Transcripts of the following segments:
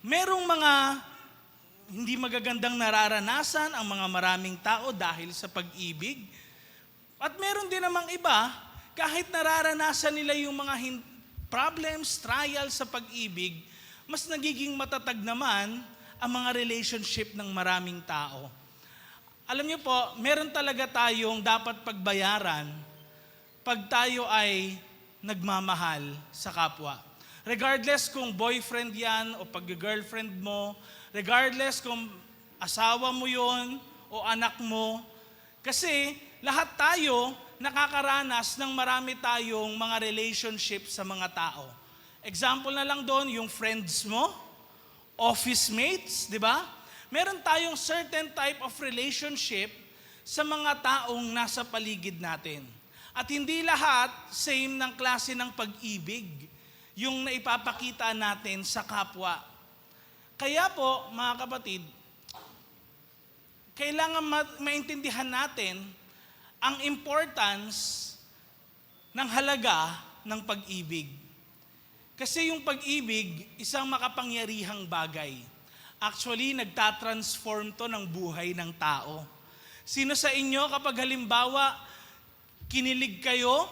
merong mga hindi magagandang nararanasan ang mga maraming tao dahil sa pag-ibig. At meron din namang iba, kahit nararanasan nila yung mga problems, trials sa pag-ibig, mas nagiging matatag naman ang mga relationship ng maraming tao. Alam niyo po, meron talaga tayong dapat pagbayaran pag tayo ay nagmamahal sa kapwa. Regardless kung boyfriend yan o pag-girlfriend mo, regardless kung asawa mo yon o anak mo, kasi lahat tayo nakakaranas ng marami tayong mga relationship sa mga tao. Example na lang doon, yung friends mo, office mates, di ba? Meron tayong certain type of relationship sa mga taong nasa paligid natin. At hindi lahat same ng klase ng pag-ibig yung naipapakita natin sa kapwa. Kaya po, mga kapatid, kailangan maintindihan natin ang importance ng halaga ng pag-ibig. Kasi yung pag-ibig, isang makapangyarihang bagay. Actually, nagtatransform to ng buhay ng tao. Sino sa inyo kapag halimbawa, kinilig kayo,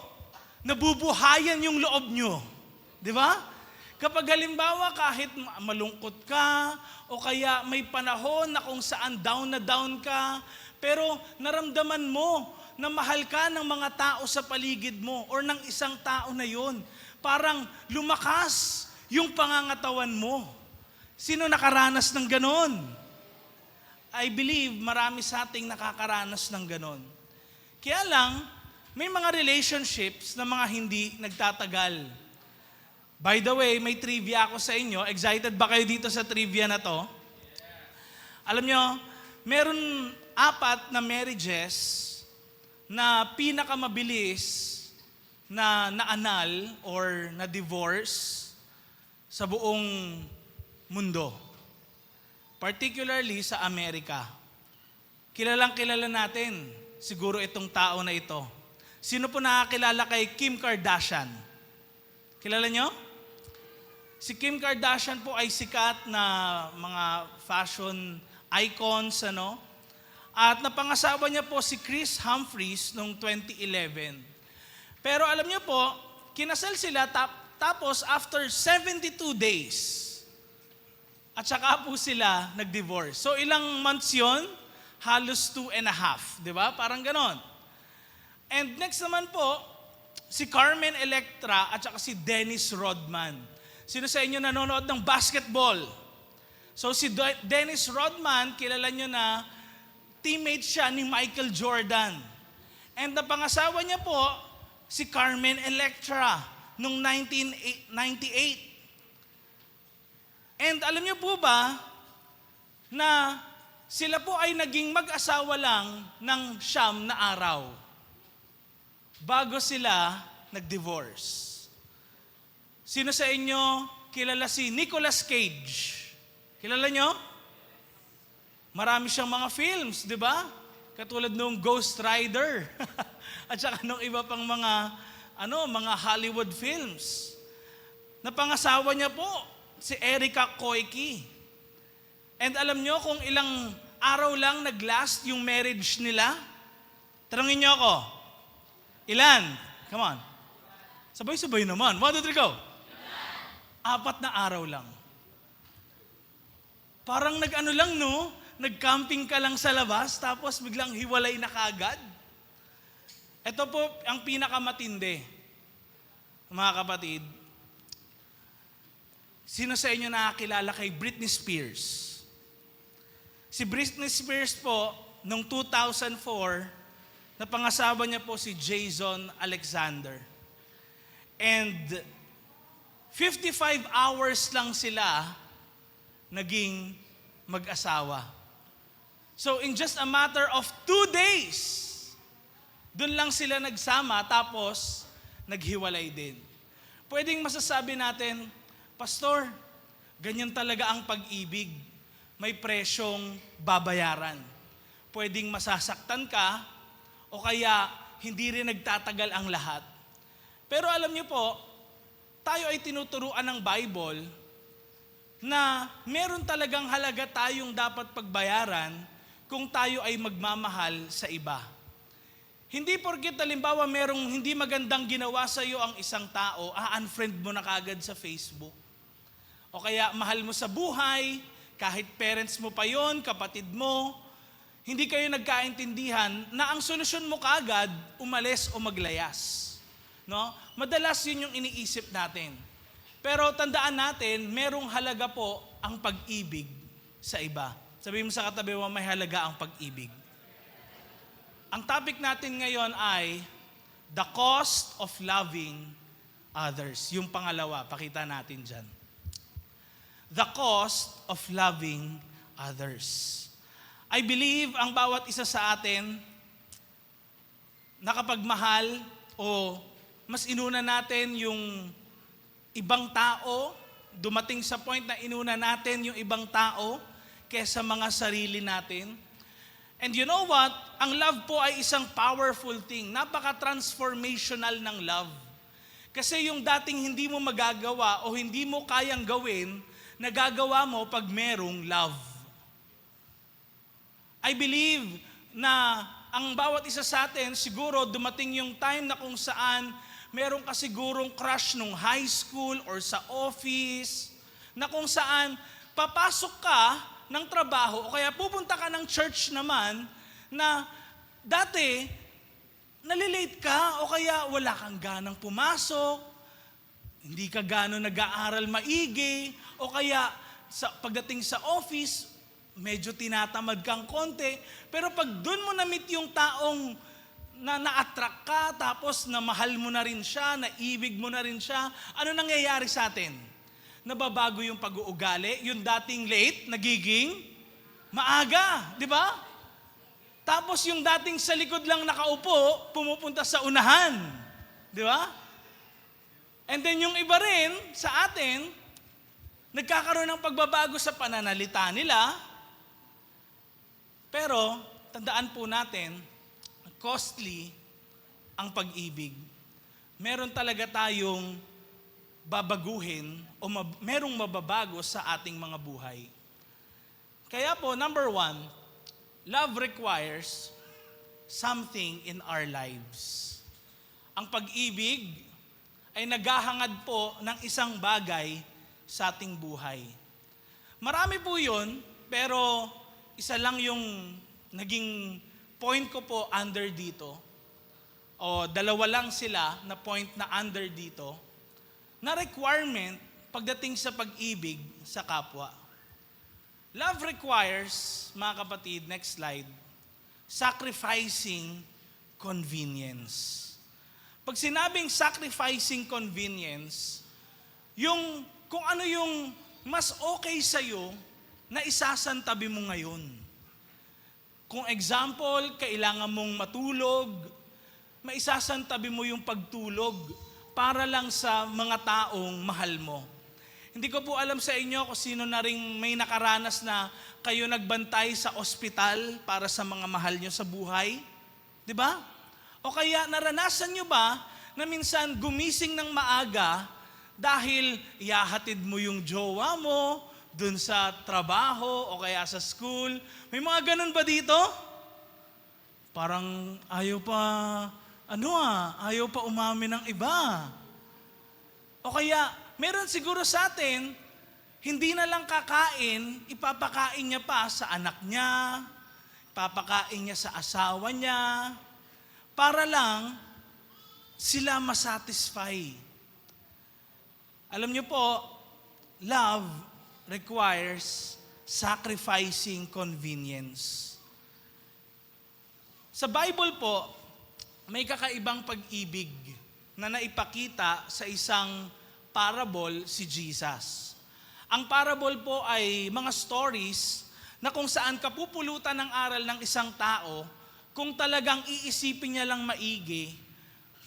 nabubuhayan yung loob nyo? Di ba? Kapag halimbawa kahit malungkot ka o kaya may panahon na kung saan down na down ka, pero naramdaman mo na mahal ka ng mga tao sa paligid mo or ng isang tao na yon, parang lumakas yung pangangatawan mo. Sino nakaranas ng ganon? I believe marami sa ating nakakaranas ng ganon. Kaya lang, may mga relationships na mga hindi nagtatagal. By the way, may trivia ako sa inyo. Excited ba kayo dito sa trivia na to? Alam nyo, meron 4 na marriages na pinakamabilis na naanal or na-divorce sa buong mundo. Particularly sa Amerika. Kilalang-kilala natin siguro itong tao na ito. Sino po nakakilala kay Kim Kardashian? Kilala nyo? Si Kim Kardashian po ay sikat na mga fashion icons, ano? At napangasawa niya po si Chris Humphries noong 2011. Pero alam niyo po, kinasal sila tapos after 72 days, at saka po sila nag-divorce. So ilang months yon? Halos 2.5, di ba? Parang ganon. And next naman po, si Carmen Electra at saka si Dennis Rodman. Sino sa inyo nanonood ng basketball? So si Dennis Rodman, kilala nyo na teammate siya ni Michael Jordan. And napangasawa niya po si Carmen Electra noong 1998. And alam niyo po ba na sila po ay naging mag-asawa lang ng 9 na araw bago sila nag-divorce. Sino sa inyo kilala si Nicolas Cage? Kilala nyo? Marami siyang mga films, di ba? Katulad nung Ghost Rider. At saka nung iba pang mga Hollywood films. Napangasawa niya po si Erica Koike. And alam nyo kung ilang araw lang nag-last yung marriage nila? Tanungin nyo ako. Ilan? Come on. Sabay-sabay naman. 1, 2, 3, go. 4 na araw lang. Parang nag-ano lang, no? Nag-camping ka lang sa labas, tapos biglang hiwalay na kaagad. Ito po ang pinakamatindi, mga kapatid. Sino sa inyo nakakilala kay Britney Spears? Si Britney Spears po, noong 2004, napangasawa niya po si Jason Alexander. And 55 hours lang sila naging mag-asawa. So in just a matter of 2 days, dun lang sila nagsama tapos naghiwalay din. Pwedeng masasabi natin, Pastor, ganyan talaga ang pag-ibig. May presyong babayaran. Pwedeng masasaktan ka o kaya hindi rin nagtatagal ang lahat. Pero alam niyo po, tayo ay tinuturuan ng Bible na meron talagang halaga tayong dapat pagbayaran kung tayo ay magmamahal sa iba. Hindi porket halimbawa merong hindi magandang ginawa sa iyo ang isang tao, unfriend mo na kagad sa Facebook. O kaya mahal mo sa buhay, kahit parents mo pa yon, kapatid mo, hindi kayo nagkaintindihan na ang solusyon mo kagad, umalis o maglayas. No? Madalas yun yung iniisip natin. Pero tandaan natin, merong halaga po ang pag-ibig sa iba. Sabihin mo sa katabi mo, may halaga ang pag-ibig. Ang topic natin ngayon ay the cost of loving others. Yung pangalawa, pakita natin dyan. The cost of loving others. I believe ang bawat isa sa atin nakapagmahal o mas inuna natin yung ibang tao, dumating sa point na inuna natin yung ibang tao kaysa mga sarili natin. And you know what? Ang love po ay isang powerful thing. Napaka-transformational ng love. Kasi yung dating hindi mo magagawa o hindi mo kayang gawin, nagagawa mo pag merong love. I believe na ang bawat isa sa atin, siguro dumating yung time na kung saan meron ka sigurong crush nung high school or sa office, na kung saan papasok ka ng trabaho o kaya pupunta ka ng church naman na dati nalilate ka o kaya wala kang ganang pumasok, hindi ka gano'n nag-aaral maigi o kaya pagdating sa office, medyo tinatamad kang konti, pero pag doon mo na-meet yung taong na na-attract ka, tapos na mahal mo na rin siya, naibig mo na rin siya, ano nangyayari sa atin? Nababago yung pag-uugali, yung dating late, nagiging maaga, di ba? Tapos yung dating sa likod lang nakaupo, pumupunta sa unahan, di ba? And then yung iba rin sa atin, nagkakaroon ng pagbabago sa pananalita nila, pero tandaan po natin, costly ang pag-ibig. Meron talaga tayong babaguhin o merong mababago sa ating mga buhay. Kaya po, number 1, love requires something in our lives. Ang pag-ibig ay naghahangad po ng isang bagay sa ating buhay. Marami po yun, pero isa lang yung naging point ko po under dito, o dalawa lang sila na point na under dito, na requirement pagdating sa pag-ibig sa kapwa. Love requires, mga kapatid, next slide, sacrificing convenience. Pag sinabing sacrificing convenience, yung kung ano yung mas okay sa'yo na isasantabi mo ngayon. Kung example, kailangan mong matulog, maisasantabi mo yung pagtulog para lang sa mga taong mahal mo. Hindi ko po alam sa inyo kung sino na rin may nakaranas na kayo nagbantay sa ospital para sa mga mahal nyo sa buhay. Di ba? O kaya naranasan nyo ba na minsan gumising ng maaga dahil ihahatid mo yung jowa mo dun sa trabaho o kaya sa school? May mga ganun ba dito? Parang ayaw pa umamin ng iba. O kaya, meron siguro sa atin, hindi na lang kakain, ipapakain niya pa sa anak niya, ipapakain niya sa asawa niya, para lang sila masatisfy. Alam niyo po, love requires sacrificing convenience. Sa Bible po, may kakaibang pag-ibig na naipakita sa isang parable si Jesus. Ang parable po ay mga stories na kung saan kapupulutan ng aral ng isang tao kung talagang iisipin niya lang maigi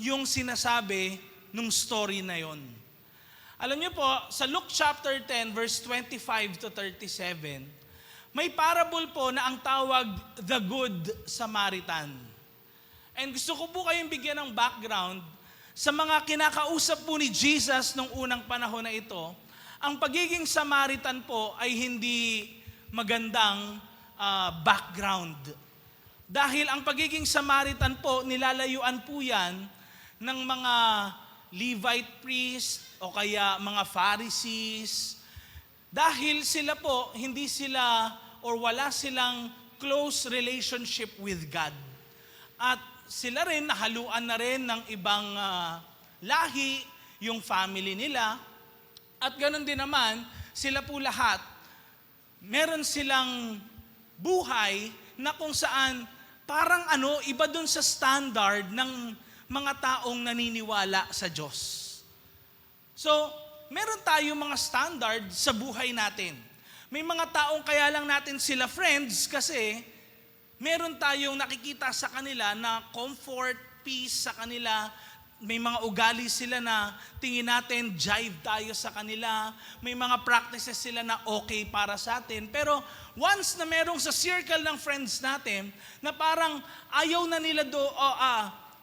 yung sinasabi nung story na yon. Alam niyo po, sa Luke chapter 10 verse 25 to 37, may parable po na ang tawag The Good Samaritan. And gusto ko po kayong bigyan ng background sa mga kinakausap po ni Jesus nung unang panahon na ito. Ang pagiging Samaritan po ay hindi magandang background. Dahil ang pagiging Samaritan po, nilalayuan po yan ng mga Levite priest o kaya mga Pharisees. Dahil sila po, hindi sila or wala silang close relationship with God. At sila rin, nahaluan na rin ng ibang lahi, yung family nila. At ganoon din naman, sila po lahat, meron silang buhay na kung saan parang iba dun sa standard ng mga taong naniniwala sa Diyos. So, meron tayong mga standard sa buhay natin. May mga taong kaya lang natin sila friends kasi meron tayong nakikita sa kanila na comfort, peace sa kanila. May mga ugali sila na tingin natin, jive tayo sa kanila. May mga practices sila na okay para sa atin. Pero once na merong sa circle ng friends natin, na parang ayaw na nila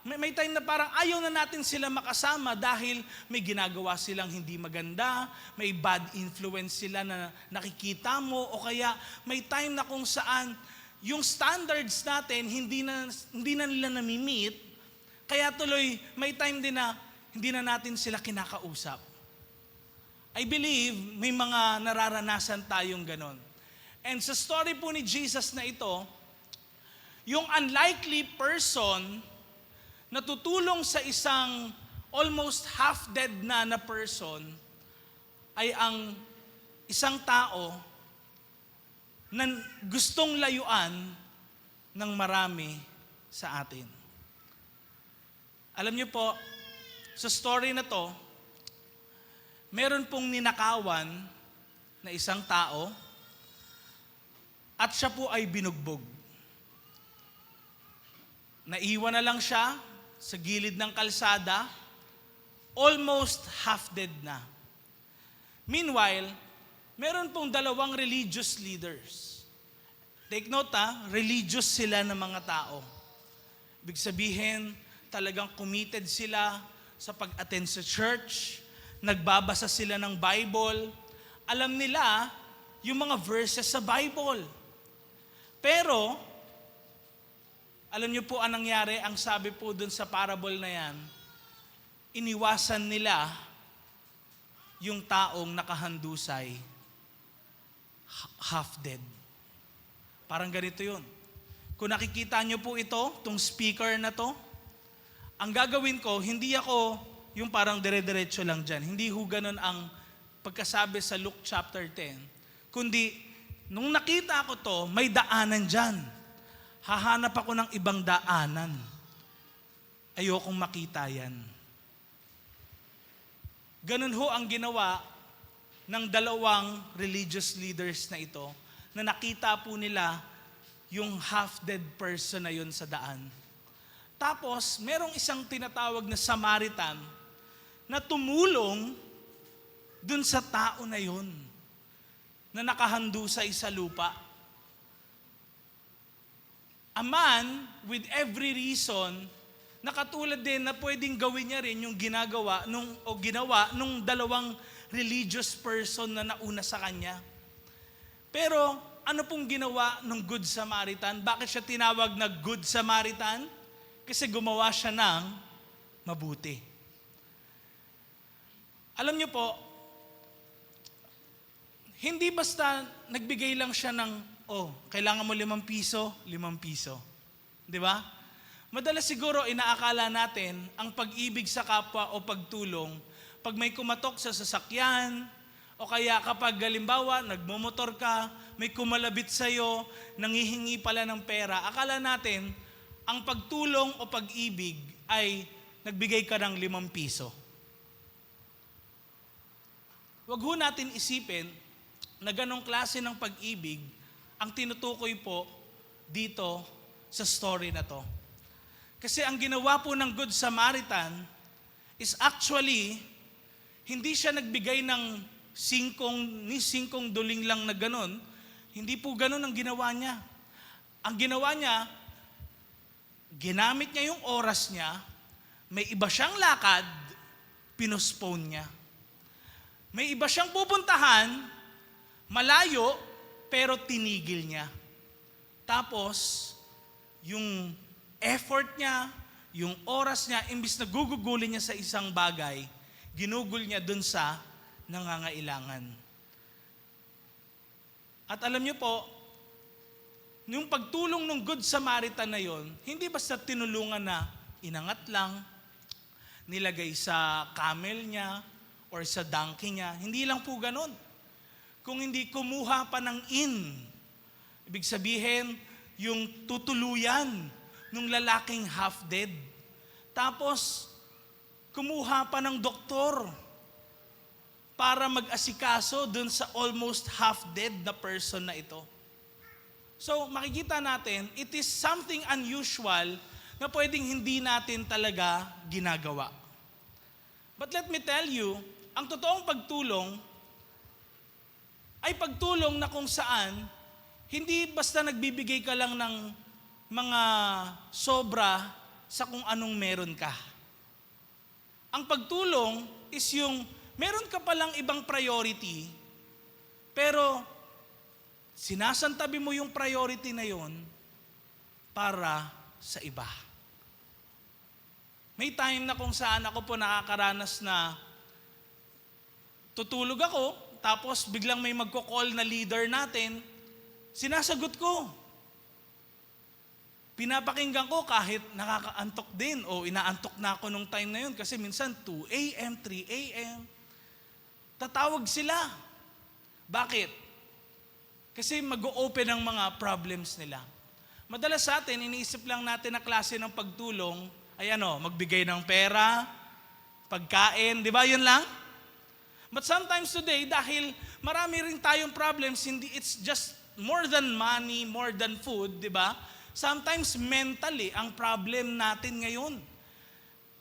may time na parang ayaw na natin sila makasama dahil may ginagawa silang hindi maganda, may bad influence sila na nakikita mo, o kaya may time na kung saan yung standards natin hindi na nila nami-meet. Kaya tuloy, may time din na hindi na natin sila kinakausap. I believe may mga nararanasan tayong ganon. And sa story po ni Jesus na ito, yung unlikely person na tutulong sa isang almost half-dead na person ay ang isang tao na gustong layuan ng marami sa atin. Alam niyo po, sa story na to, meron pong ninakawan na isang tao at siya po ay binugbog. Naiwan na lang siya sa gilid ng kalsada, almost half-dead na. Meanwhile, meron pong dalawang religious leaders. Take note religious sila ng mga tao. Ibig sabihin, talagang committed sila sa pag-attend sa church, nagbabasa sila ng Bible, alam nila yung mga verses sa Bible. Pero, alam niyo po ang nangyari, ang sabi po dun sa parable na yan, iniwasan nila yung taong nakahandusay, half-dead. Parang ganito yun. Kung nakikita niyo po ito, tong speaker na to, ang gagawin ko, hindi ako yung parang dire-diretso lang dyan. Hindi ho ganun ang pagkasabi sa Luke chapter 10. Kundi, nung nakita ko to, may daanan dyan. Hahanap ako ng ibang daanan. Ayokong makita yan. Ganun ho ang ginawa ng dalawang religious leaders na ito, na nakita po nila yung half-dead person na yun sa daan. Tapos, merong isang tinatawag na Samaritan na tumulong dun sa tao na yun na nakahandusay sa lupa. A man with every reason na katulad din na pwedeng gawin niya rin yung ginawa nung dalawang religious person na nauna sa kanya. Pero ano pong ginawa ng Good Samaritan? Bakit siya tinawag na Good Samaritan? Kasi gumawa siya ng mabuti. Alam niyo po, hindi basta nagbigay lang siya ng, kailangan mo 5 piso, 5 piso. Di ba? Madalas siguro inaakala natin ang pag-ibig sa kapwa o pagtulong pag may kumatok sa sasakyan, o kaya kapag halimbawa nagmomotor ka, may kumalabit sa'yo, nanghihingi pala ng pera, akala natin ang pagtulong o pag-ibig ay nagbigay ka ng 5 piso. Huwag ho natin isipin na ganong klase ng pag-ibig ang tinutukoy po dito sa story na to. Kasi ang ginawa po ng Good Samaritan is actually, hindi siya nagbigay ng 5 duling lang na ganon. Hindi po ganon ang ginawa niya. Ang ginawa niya, ginamit niya yung oras niya, may iba siyang lakad, pinospone niya. May iba siyang pupuntahan, malayo, pero tinigil niya. Tapos, yung effort niya, yung oras niya, imbis na gugugulin niya sa isang bagay, ginugol niya dun sa nangangailangan. At alam niyo po, yung pagtulong ng Good Samaritan na yon, hindi basta tinulungan na inangat lang, nilagay sa camel niya, or sa donkey niya. Hindi lang po ganun. Kung hindi kumuha pa ng ibig sabihin, yung tutuluyan ng lalaking half-dead. Tapos, kumuha pa ng doktor para mag-asikaso dun sa almost half-dead na person na ito. So, makikita natin, it is something unusual na pwedeng hindi natin talaga ginagawa. But let me tell you, ang totoong pagtulong ay pagtulong na kung saan hindi basta nagbibigay ka lang ng mga sobra sa kung anong meron ka. Ang pagtulong is yung meron ka palang ibang priority, pero sinasantabi mo yung priority na yon para sa iba. May time na kung saan ako po nakakaranas na tutulog ako, tapos biglang may magko-call na leader natin, sinasagot ko. Pinapakinggan ko kahit nakakaantok din o inaantok na ako nung time na yun kasi minsan 2 a.m., 3 a.m. Tatawag sila. Bakit? Kasi mag-o-open ang mga problems nila. Madalas sa atin, iniisip lang natin na klase ng pagtulong ay magbigay ng pera, pagkain, di ba? Yun lang? But sometimes today, dahil marami rin tayong problems, it's just more than money, more than food, di ba? Sometimes mentally, ang problem natin ngayon.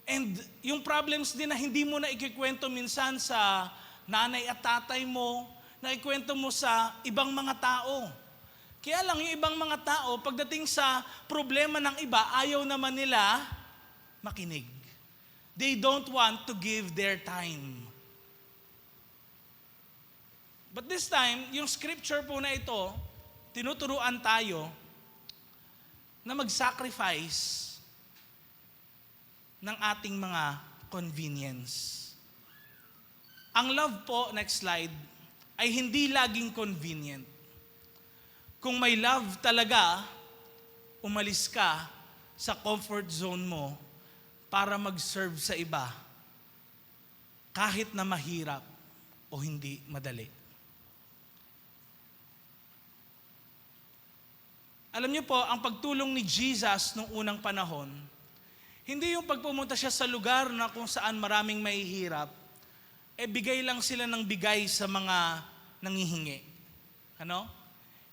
And yung problems din na hindi mo na ikikwento minsan sa nanay at tatay mo, na ikwento mo sa ibang mga tao. Kaya lang yung ibang mga tao, pagdating sa problema ng iba, ayaw naman nila makinig. They don't want to give their time. But this time, yung scripture po na ito, tinuturuan tayo na mag-sacrifice ng ating mga convenience. Ang love po, next slide, ay hindi laging convenient. Kung may love talaga, umalis ka sa comfort zone mo para mag-serve sa iba, kahit na mahirap o hindi madali. Alam niyo po, ang pagtulong ni Jesus nung unang panahon, hindi yung pagpumunta siya sa lugar na kung saan maraming mahihirap, bigay lang sila ng bigay sa mga nangihingi.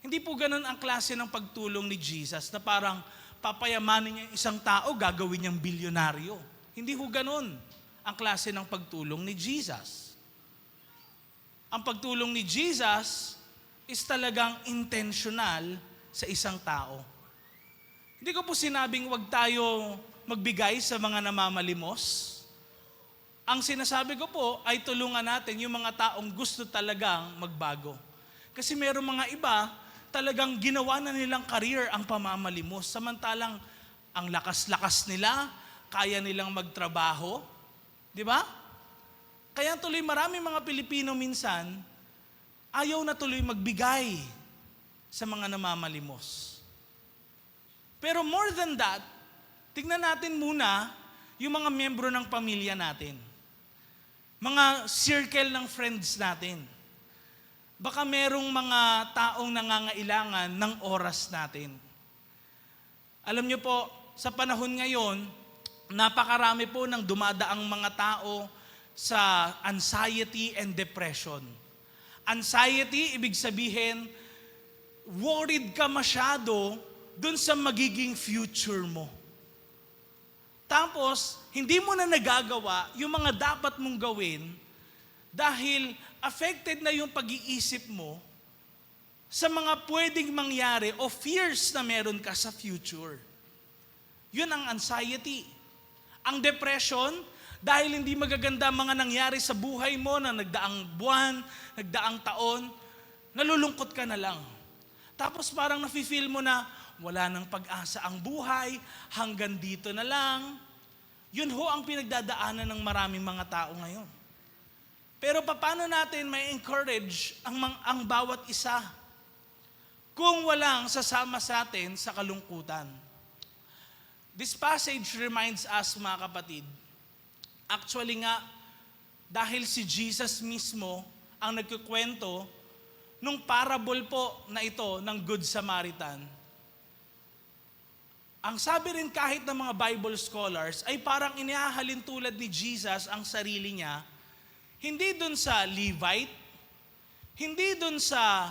Hindi po ganun ang klase ng pagtulong ni Jesus na parang papayamanin niya isang tao, gagawin niyang bilyonaryo. Hindi po ganun ang klase ng pagtulong ni Jesus. Ang pagtulong ni Jesus is talagang intentional sa isang tao. Hindi ko po sinabing wag tayo magbigay sa mga namamalimos. Ang sinasabi ko po ay tulungan natin yung mga taong gusto talagang magbago. Kasi mayroong mga iba, talagang ginawa na nilang career ang pamamalimos. Samantalang ang lakas-lakas nila, kaya nilang magtrabaho. Di ba? Kaya tuloy marami mga Pilipino minsan, ayaw na tuloy magbigay sa mga namamalimos. Pero more than that, tignan natin muna yung mga miyembro ng pamilya natin. Mga circle ng friends natin. Baka merong mga taong nangangailangan ng oras natin. Alam niyo po, sa panahon ngayon, napakarami po ng dumadaang mga tao sa anxiety and depression. Anxiety, ibig sabihin, worried ka masyado dun sa magiging future mo. Tapos, hindi mo na nagagawa yung mga dapat mong gawin dahil affected na yung pag-iisip mo sa mga pwedeng mangyari o fears na meron ka sa future. Yun ang anxiety. Ang depression, dahil hindi magaganda mga nangyari sa buhay mo na nagdaang buwan, nagdaang taon, nalulungkot ka na lang. Tapos parang nafe-feel mo na wala nang pag-asa ang buhay, hanggang dito na lang. Yun ho ang pinagdadaanan ng maraming mga tao ngayon. Pero paano natin may encourage ang bawat isa kung walang sasama sa atin sa kalungkutan? This passage reminds us, mga kapatid, actually nga, dahil si Jesus mismo ang nagkukwento nung parable po na ito ng Good Samaritan. Ang sabi rin kahit ng mga Bible scholars ay parang inihahalin tulad ni Jesus ang sarili niya, hindi dun sa Levite, hindi dun sa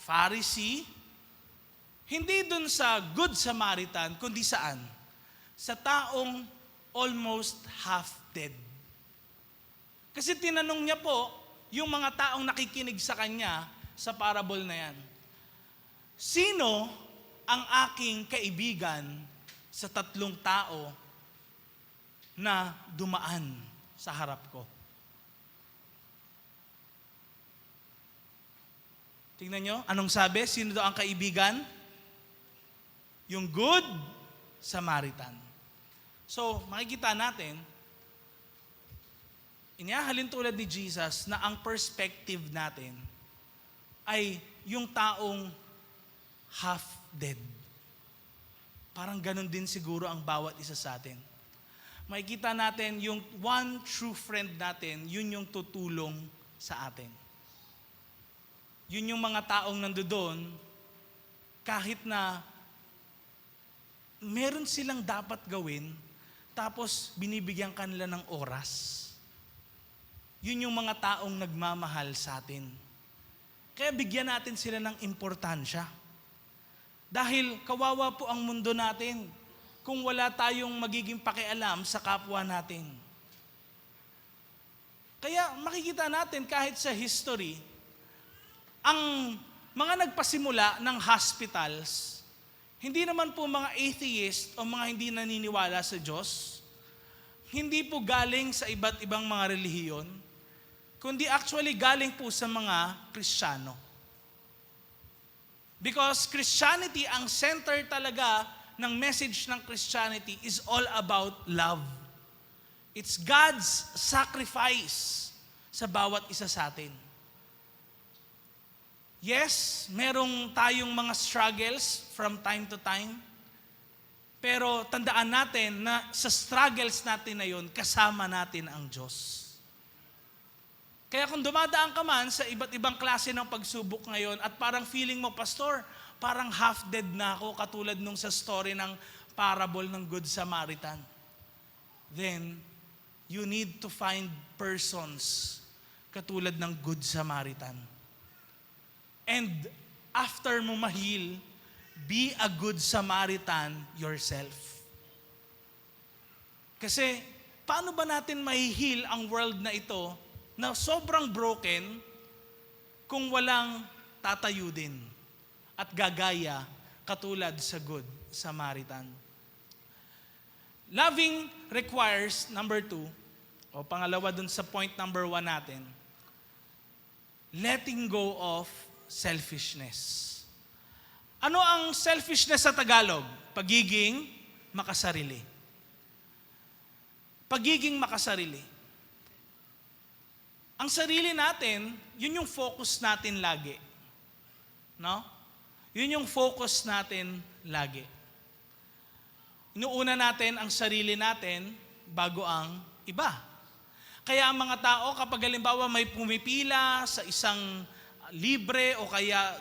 Pharisee, hindi dun sa Good Samaritan, kundi saan? Sa taong almost half dead. Kasi tinanong niya po yung mga taong nakikinig sa kanya sa parable na yan. Sino ang aking kaibigan sa 3 tao na dumaan sa harap ko? Tingnan nyo, anong sabi? Sino daw ang kaibigan? Yung Good Samaritan. So, makikita natin, inihahalin tulad ni Jesus na ang perspective natin ay yung taong half dead. Parang ganun din siguro ang bawat isa sa atin. Makikita natin yung one true friend natin, yun yung tutulong sa atin. Yun yung mga taong nandoon, kahit na meron silang dapat gawin, tapos binibigyan kanila ng oras. Yun yung mga taong nagmamahal sa atin. Kaya bigyan natin sila ng importansya. Dahil kawawa po ang mundo natin kung wala tayong magiging pakialam sa kapwa natin. Kaya makikita natin kahit sa history, ang mga nagpasimula ng hospitals, hindi naman po mga atheist o mga hindi naniniwala sa Diyos, hindi po galing sa iba't ibang mga relihiyon, kundi actually galing po sa mga Kristiyano. Because Christianity, ang center talaga ng message ng Christianity is all about love. It's God's sacrifice sa bawat isa sa atin. Yes, merong tayong mga struggles from time to time. Pero tandaan natin na sa struggles natin na yun, kasama natin ang Diyos. Kaya kung dumadaan ka man sa iba't ibang klase ng pagsubok ngayon at parang feeling mo, Pastor, parang half dead na ako katulad nung sa story ng parable ng Good Samaritan. Then, you need to find persons katulad ng Good Samaritan. And after mo mahil, be a Good Samaritan yourself. Kasi, paano ba natin mahihil ang world na ito na sobrang broken kung walang tatayo din at gagaya katulad sa Good Samaritan? Loving requires, number 2, o pangalawa dun sa point number 1 natin, letting go of selfishness. Ano ang selfishness sa Tagalog? Pagiging makasarili. Pagiging makasarili. Ang sarili natin, yun yung focus natin lagi. No? Yun yung focus natin lagi. Inuuna natin ang sarili natin bago ang iba. Kaya ang mga tao, kapag halimbawa may pumipila sa isang libre o kaya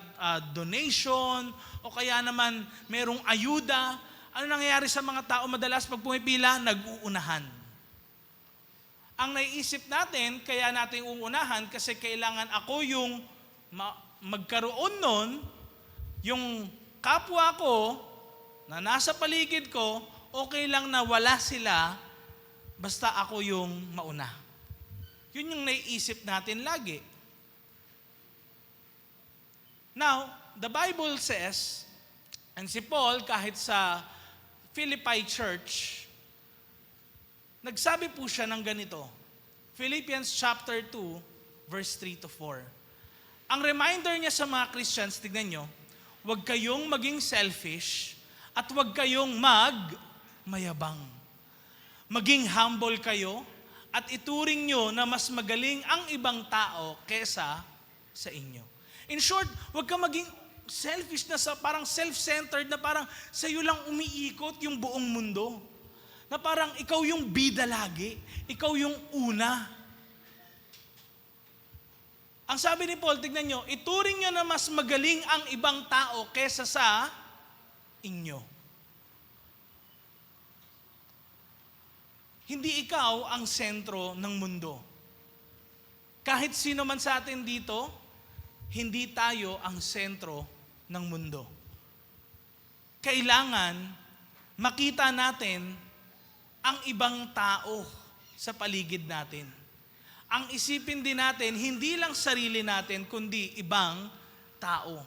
donation o kaya naman merong ayuda, ano nangyayari sa mga tao madalas pag pumipila? Nag-uunahan. Ang naiisip natin, kaya natin uunahan kasi kailangan ako yung magkaroon nun, yung kapwa ko na nasa paligid ko, okay lang na wala sila, basta ako yung mauna. Yun yung naiisip natin lagi. Now, the Bible says, and si Paul kahit sa Philippi Church, Nagsabi po siya ng ganito, Philippians chapter 2, verse 3 to 4. Ang reminder niya sa mga Christians, tignan nyo, huwag kayong maging selfish at huwag kayong mayabang. Maging humble kayo at ituring nyo na mas magaling ang ibang tao kesa sa inyo. In short, huwag ka maging selfish na parang self-centered na parang sa iyo lang umiikot yung buong mundo. Na parang ikaw yung bida lagi, ikaw yung una. Ang sabi ni Paul, tignan nyo, ituring nyo na mas magaling ang ibang tao kesa sa inyo. Hindi ikaw ang sentro ng mundo. Kahit sino man sa atin dito, hindi tayo ang sentro ng mundo. Kailangan makita natin ang ibang tao sa paligid natin. Ang isipin din natin, hindi lang sarili natin, kundi ibang tao.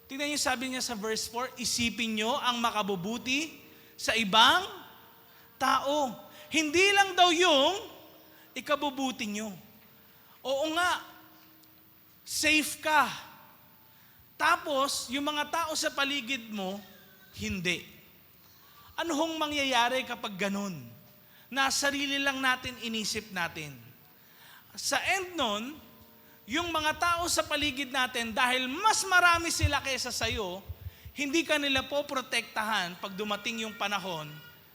Tingnan niyo, sabi niya sa verse 4, isipin niyo ang makabubuti sa ibang tao. Hindi lang daw yung ikabubuti niyo. Oo nga, safe ka. Tapos, yung mga tao sa paligid mo, hindi. Ano hong mangyayari kapag ganun? Na sarili lang natin inisip natin. Sa end nun, yung mga tao sa paligid natin, dahil mas marami sila kaysa sa'yo, hindi ka nila po protektahan pag dumating yung panahon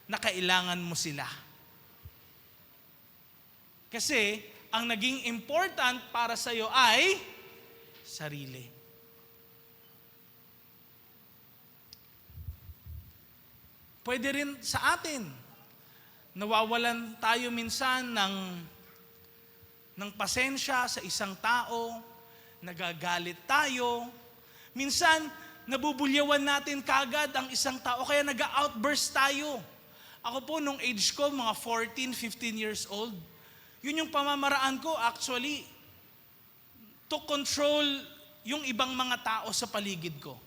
na kailangan mo sila. Kasi, ang naging important para sa'yo ay sarili. Pwede rin sa atin. Nawawalan tayo minsan ng pasensya sa isang tao, nagagalit tayo. Minsan, nabubulyawan natin kagad ang isang tao, kaya nag-outburst tayo. Ako po, nung age ko, mga 14, 15 years old, yun yung pamamaraan ko actually to control yung ibang mga tao sa paligid ko.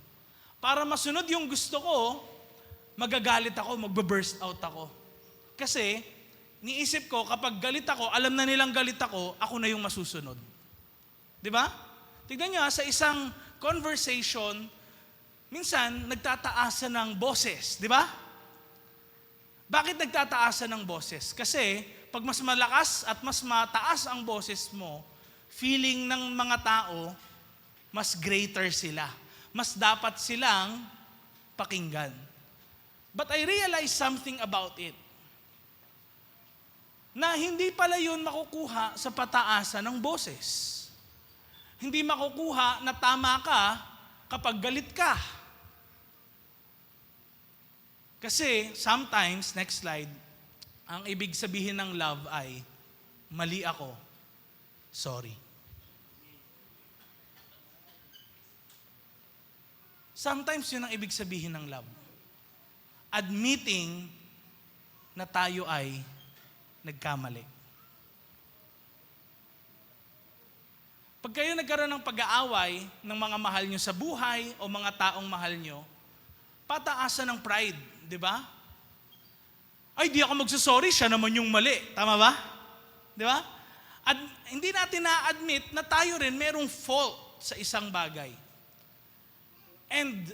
Para masunod yung gusto ko, magagalit ako, magbe-burst out ako. Kasi, niisip ko, kapag galit ako, alam na nilang galit ako na yung masusunod. Di ba? Tignan nyo, sa isang conversation, minsan, nagtataasan ng boses. Di ba? Bakit nagtataasan ng boses? Kasi, pag mas malakas at mas mataas ang boses mo, feeling ng mga tao, mas greater sila. Mas dapat silang pakinggan. But I realized something about it. Na hindi pala yun makukuha sa pataasan ng boses. Hindi makukuha na tama ka kapag galit ka. Kasi sometimes, next slide, ang ibig sabihin ng love ay, mali ako, sorry. Sometimes yun ang ibig sabihin ng love. Admitting na tayo ay nagkamali. Pag kayo nagkaroon ng pag-aaway ng mga mahal nyo sa buhay o mga taong mahal nyo, pataasan ng pride, di ba? Ay, di ako magsasorry, siya naman yung mali. Tama ba? Di ba? At hindi natin na-admit na tayo rin merong fault sa isang bagay. And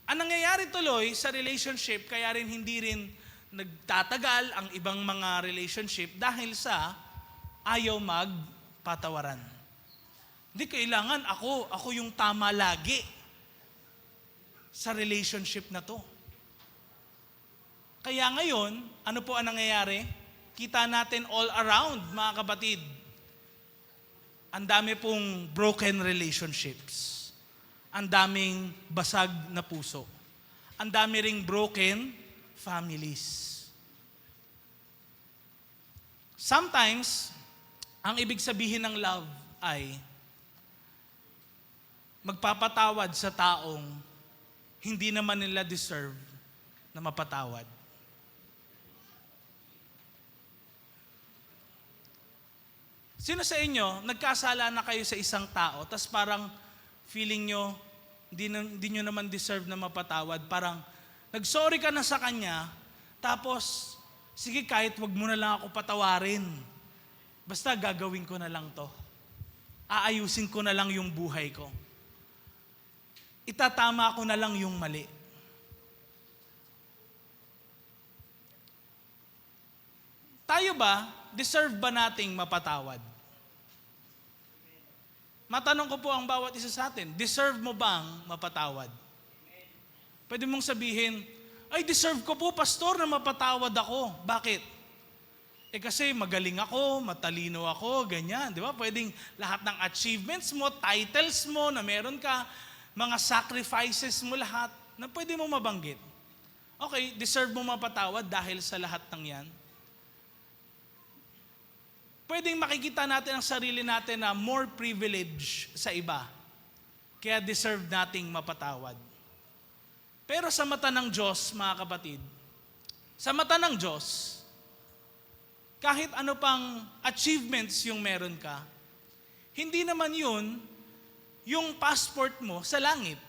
ang nangyayari tuloy sa relationship, kaya rin hindi rin nagtatagal ang ibang mga relationship dahil sa ayaw magpatawaran. Hindi kailangan ako yung tama lagi sa relationship na to. Kaya ngayon, ano po ang nangyayari? Kita natin all around, mga kapatid. Ang dami pong broken relationships. Ang daming basag na puso. Ang dami ring broken families. Sometimes, ang ibig sabihin ng love ay magpapatawad sa taong hindi naman nila deserve na mapatawad. Sino sa inyo, nagkasala na kayo sa isang tao, tas parang feeling nyo, hindi nyo naman deserve na mapatawad. Parang, nag-sorry ka na sa kanya, tapos, sige kahit wag mo na lang ako patawarin. Basta gagawin ko na lang to. Aayusin ko na lang yung buhay ko. Itatama ko na lang yung mali. Tayo ba, deserve ba nating mapatawad? Matanong ko po ang bawat isa sa atin, deserve mo bang mapatawad? Pwede mong sabihin, ay deserve ko po, pastor, na mapatawad ako. Bakit? Kasi magaling ako, matalino ako, ganyan. Di ba? Pwedeng lahat ng achievements mo, titles mo na meron ka, mga sacrifices mo lahat, na pwede mo mabanggit. Okay, deserve mo mapatawad dahil sa lahat ng yan. Pwedeng makikita natin ang sarili natin na more privilege sa iba. Kaya deserve nating mapatawad. Pero sa mata ng Diyos, mga kapatid, sa mata ng Diyos, kahit ano pang achievements yung meron ka, hindi naman yun yung passport mo sa langit.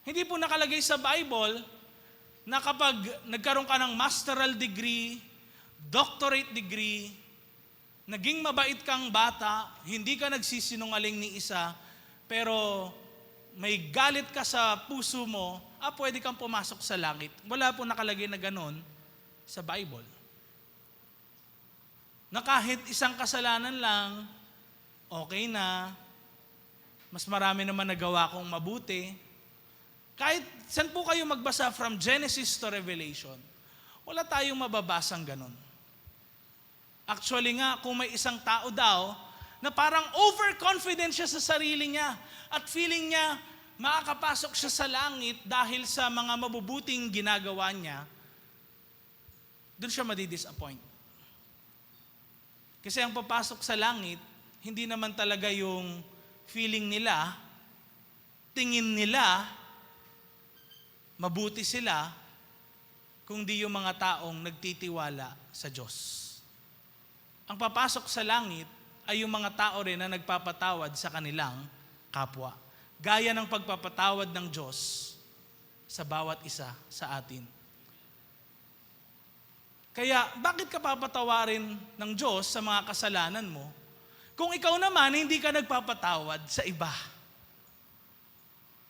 Hindi po nakalagay sa Bible na kapag nagkaroon ka ng masteral degree, doctorate degree, naging mabait kang bata, hindi ka nagsisinungaling ni isa, pero may galit ka sa puso mo, pwede kang pumasok sa langit. Wala po nakalagay na ganon sa Bible. Na kahit isang kasalanan lang, okay na, mas marami naman nagawa kong mabuti. Kahit saan po kayo magbasa from Genesis to Revelation, wala tayong mababasang ganon. Actually nga, kung may isang tao daw na parang overconfident siya sa sarili niya at feeling niya makakapasok siya sa langit dahil sa mga mabubuting ginagawa niya, doon siya madi-disappoint. Kasi ang papasok sa langit, hindi naman talaga yung feeling nila, tingin nila, mabuti sila, kundi yung mga taong nagtitiwala sa Diyos. Ang papasok sa langit ay yung mga tao rin na nagpapatawad sa kanilang kapwa. Gaya ng pagpapatawad ng Diyos sa bawat isa sa atin. Kaya, bakit ka papatawarin ng Diyos sa mga kasalanan mo kung ikaw naman hindi ka nagpapatawad sa iba?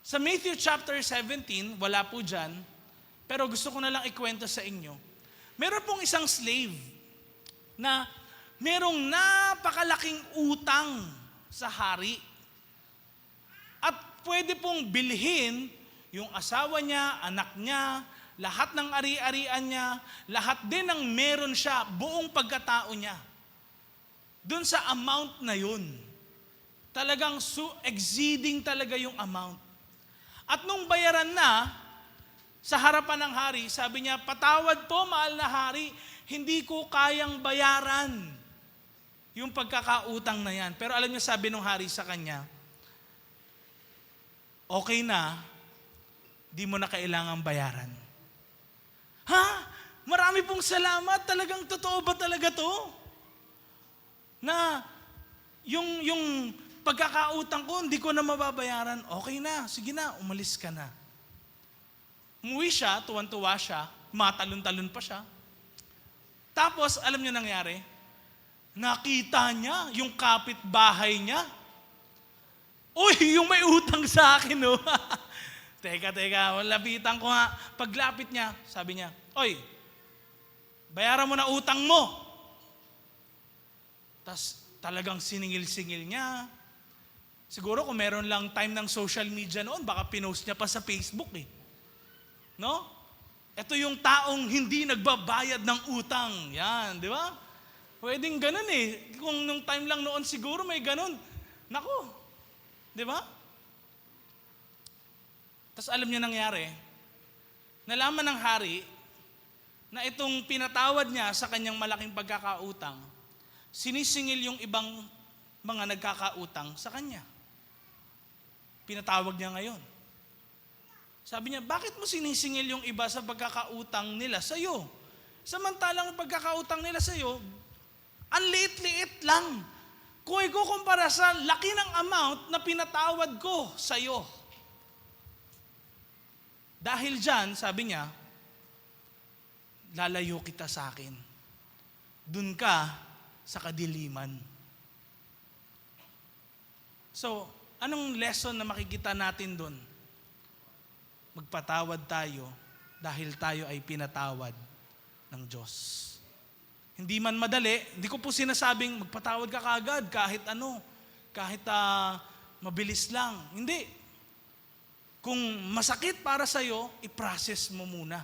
Sa Matthew chapter 17, wala po dyan, pero gusto ko na lang ikwento sa inyo. Meron pong isang slave na merong napakalaking utang sa hari. At pwede pong bilhin yung asawa niya, anak niya, lahat ng ari-arian niya, lahat din ng meron siya, buong pagkatao niya. Doon sa amount na yun. Talagang exceeding talaga yung amount. At nung bayaran na, sa harapan ng hari, sabi niya, patawad po, mahal na hari, hindi ko kayang bayaran yung pagkakautang na yan. Pero alam niyo, sabi ng hari sa kanya, okay na, di mo na kailangang bayaran. Ha? Marami pong salamat. Talagang totoo ba talaga to? Na yung pagkakautang ko, hindi ko na mababayaran. Okay na, sige na, umalis ka na. Umuwi siya, tuwan-tuwa siya, matalon-talon pa siya. Tapos, alam niyo nangyari? Nakita niya yung kapitbahay niya. Uy, yung may utang sa akin, no? Teka, lapitan ko nga. Paglapit niya, sabi niya, oy, bayaran mo na utang mo. Tas talagang siningil-singil niya. Siguro kung meron lang time ng social media noon, baka pinost niya pa sa Facebook eh. No? Ito yung taong hindi nagbabayad ng utang. Yan, di ba? Pwedeng ganun eh. Kung nung time lang noon siguro may ganun. Nako, di ba? Tapos alam niyo nangyari, nalaman ng hari na itong pinatawad niya sa kanyang malaking pagkakautang, sinisingil yung ibang mga nagkakautang sa kanya. Pinatawag niya ngayon. Sabi niya, bakit mo sinisingil yung iba sa pagkakautang nila sa'yo? Samantalang pagkakautang nila sa'yo, ang liit-liit lang. Kung ikukumpara sa laki ng amount na pinatawad ko sa'yo. Dahil dyan, sabi niya, lalayo kita sa akin. Dun ka sa kadiliman. So, anong lesson na makikita natin dun? Magpatawad tayo dahil tayo ay pinatawad ng Diyos. Hindi man madali, hindi ko po sinasabing magpatawad ka kaagad kahit ano, kahit mabilis lang. Hindi. Kung masakit para sa'yo, i-process mo muna.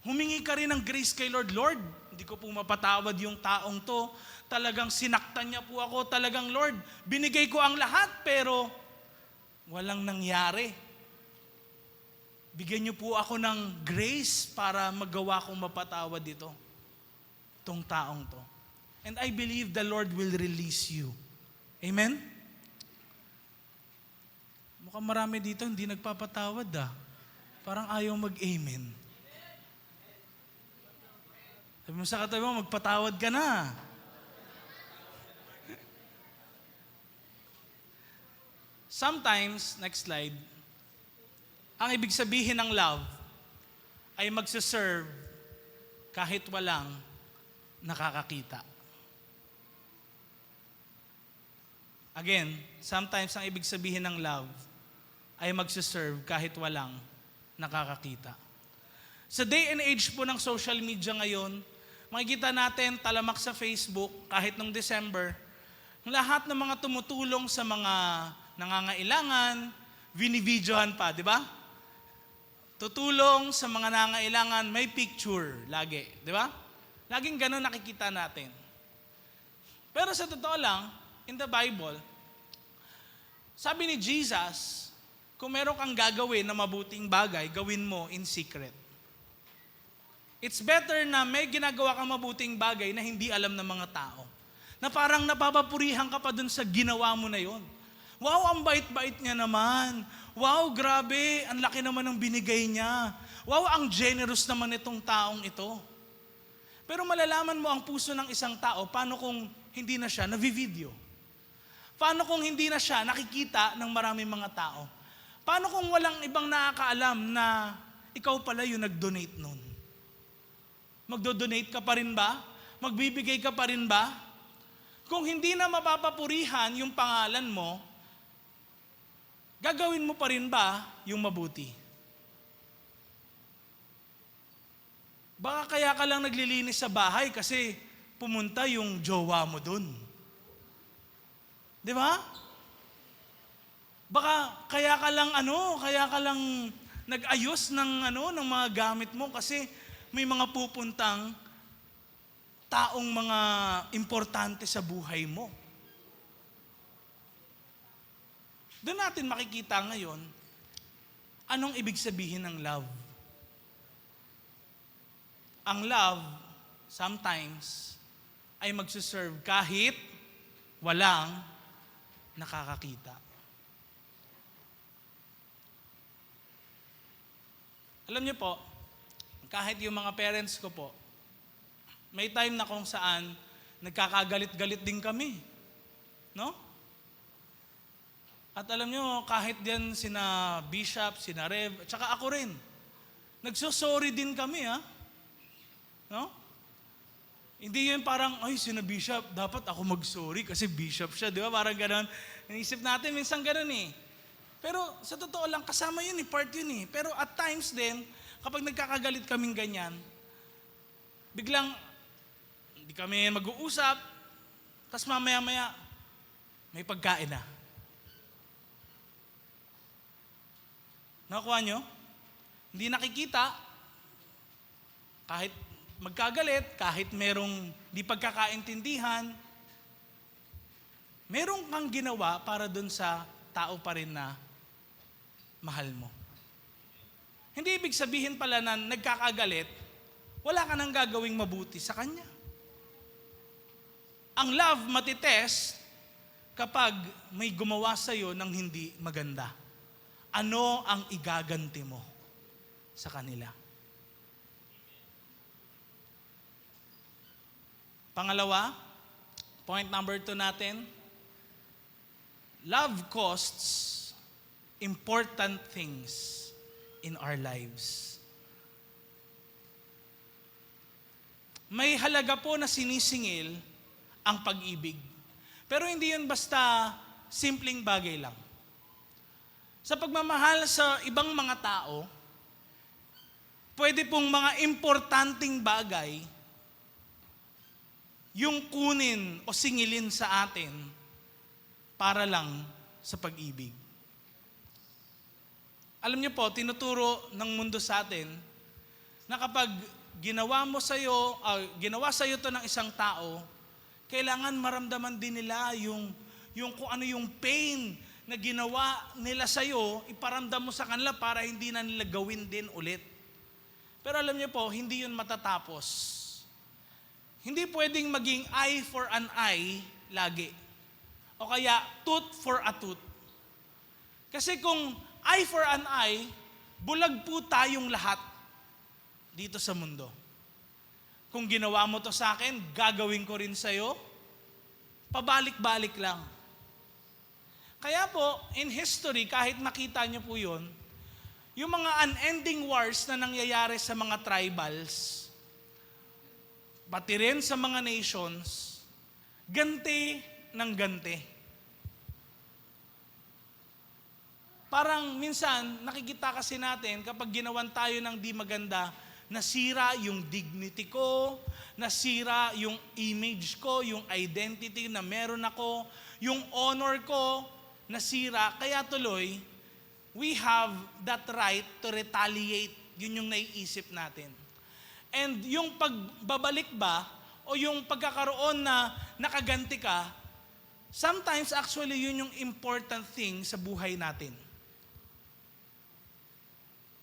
Humingi ka rin ng grace kay Lord. Lord, hindi ko po mapatawad yung taong to. Talagang sinaktan niya po ako. Talagang Lord, binigay ko ang lahat pero walang nangyari. Bigyan niyo po ako ng grace para magawa kong mapatawad ito. Itong taong to. And I believe the Lord will release you. Amen? Mukhang marami dito hindi nagpapatawad Parang ayaw mag-amen. Sabi mo sa katabi mo, magpatawad ka na. Sometimes, next slide, ang ibig sabihin ng love ay magsaserve kahit walang nakakakita. Again, sometimes ang ibig sabihin ng love ay magsaserve kahit walang nakakakita. Sa day and age po ng social media ngayon, makikita natin talamak sa Facebook kahit nung December, lahat ng mga tumutulong sa mga nangangailangan, binibidyohan pa, di ba? Tutulong sa mga nangangailangan, may picture lagi, di ba? Laging ganun nakikita natin. Pero sa totoo lang, in the Bible, sabi ni Jesus, kung meron kang gagawin na mabuting bagay, gawin mo in secret. It's better na may ginagawa kang mabuting bagay na hindi alam ng mga tao. Na parang napapapurihan ka pa dun sa ginawa mo na yon. Wow, ang bait-bait niya naman. Wow, grabe, ang laki naman ng binigay niya. Wow, ang generous naman itong taong ito. Pero malalaman mo ang puso ng isang tao, paano kung hindi na siya navi-video? Paano kung hindi na siya nakikita ng maraming mga tao? Paano kung walang ibang nakakaalam na ikaw pala yung nag-donate nun? Magdo-donate ka pa rin ba? Magbibigay ka pa rin ba? Kung hindi na mapapapurihan yung pangalan mo, gagawin mo pa rin ba yung mabuti? Baka kaya ka lang naglilinis sa bahay kasi pumunta yung jowa mo dun. Di ba? Baka kaya ka lang nag-ayos ng mga gamit mo kasi may mga pupuntang taong mga importante sa buhay mo. Doon natin makikita ngayon, anong ibig sabihin ng love? Ang love, sometimes, ay magsuserve kahit walang nakakakita. Alam niyo po, kahit yung mga parents ko po, may time na kung saan nagkakagalit-galit din kami. No? At alam nyo, kahit diyan sina Bishop, sina Rev, at saka ako rin, nagsosorry din kami, No? Hindi yun parang, ay, sina Bishop, dapat ako mag-sorry kasi Bishop siya, di ba? Parang gano'n. Inisip natin, minsan gano'n Pero sa totoo lang, kasama yun part yun Pero at times din, kapag nagkakagalit kaming ganyan, biglang hindi kami mag-uusap, tapos mamaya-maya, may pagkain na. Nakuha nyo? Hindi nakikita, kahit magkagalit, kahit merong di pagkakaintindihan, merong kang ginawa para dun sa tao pa rin na mahal mo. Hindi ibig sabihin pala na nagkakagalit, wala ka nang gagawing mabuti sa kanya. Ang love matitest kapag may gumawa sa'yo ng hindi maganda. Ano ang igaganti mo sa kanila? Pangalawa, point number 2 natin, love costs important things in our lives. may halaga po na sinisingil ang pag-ibig. Pero hindi yun basta simpleng bagay lang. Sa pagmamahal sa ibang mga tao, pwede pong mga importanteng bagay yung kunin o singilin sa atin para lang sa pag-ibig. Alam niyo po, tinuturo ng mundo sa atin na kapag ginawa sa'yo to ng isang tao, kailangan maramdaman din nila yung kung ano yung pain na ginawa nila sa'yo, iparamdam mo sa kanila para hindi na nila gawin din ulit. Pero alam niyo po, hindi yun matatapos. Hindi pwedeng maging eye for an eye lagi. O kaya tooth for a tooth. Kasi kung eye for an eye, bulag po tayong lahat dito sa mundo. Kung ginawa mo to sa akin, gagawin ko rin sa'yo. Pabalik-balik lang. Kaya po, in history, kahit makita niyo po yun, yung mga unending wars na nangyayari sa mga tribals, pati rin sa mga nations, ganti ng ganti. Parang minsan, nakikita kasi natin kapag ginawan tayo ng di maganda, nasira yung dignity ko, nasira yung image ko, yung identity na meron ako, yung honor ko, nasira. Kaya tuloy, we have that right to retaliate. Yun yung naiisip natin. And yung pagbabalik ba, o yung pagkakaroon na nakaganti ka, sometimes actually yun yung important thing sa buhay natin.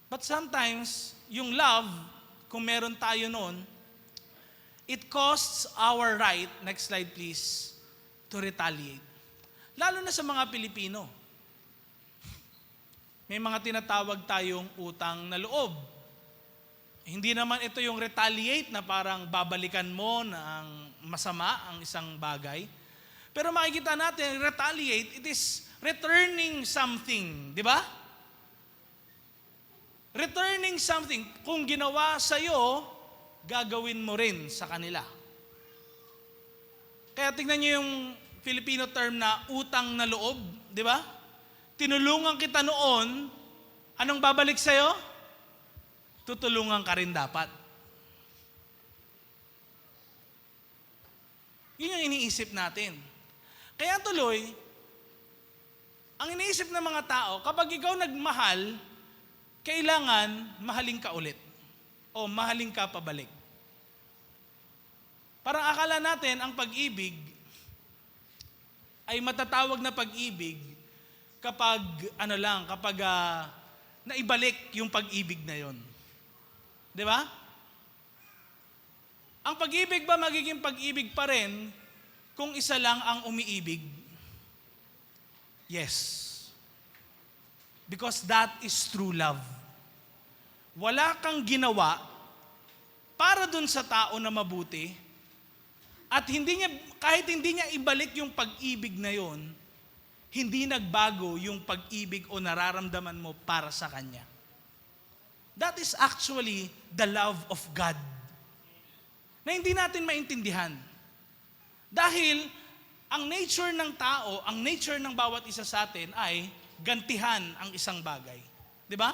But sometimes, yung love, kung meron tayo noon, it costs our right, next slide please, to retaliate. Lalo na sa mga Pilipino. May mga tinatawag tayong utang na loob. Hindi naman ito yung retaliate na parang babalikan mo ng masama ang isang bagay. Pero makikita natin, retaliate, it is returning something. Di ba? Returning something. Kung ginawa sa'yo, gagawin mo rin sa kanila. Kaya tingnan niyo yung Filipino term na utang na loob, di ba? Tinulungan kita noon, anong babalik sa'yo? Tutulungan ka rin dapat. Yun yung iniisip natin. Kaya tuloy, ang iniisip ng mga tao, kapag ikaw nagmahal, kailangan mahalin ka ulit. O mahalin ka pabalik. Parang akala natin ang pag-ibig ay matatawag na pag-ibig kapag naibalik yung pag-ibig na yon. Di ba? Ang pag-ibig ba magiging pag-ibig pa rin kung isa lang ang umiibig? Yes. Because that is true love. Wala kang ginawa para dun sa tao na mabuti, at kahit hindi niya ibalik yung pag-ibig na yon, hindi nagbago yung pag-ibig o nararamdaman mo para sa Kanya. That is actually the love of God na hindi natin maintindihan. Dahil ang nature ng tao, ang nature ng bawat isa sa atin ay gantihan ang isang bagay. Di ba?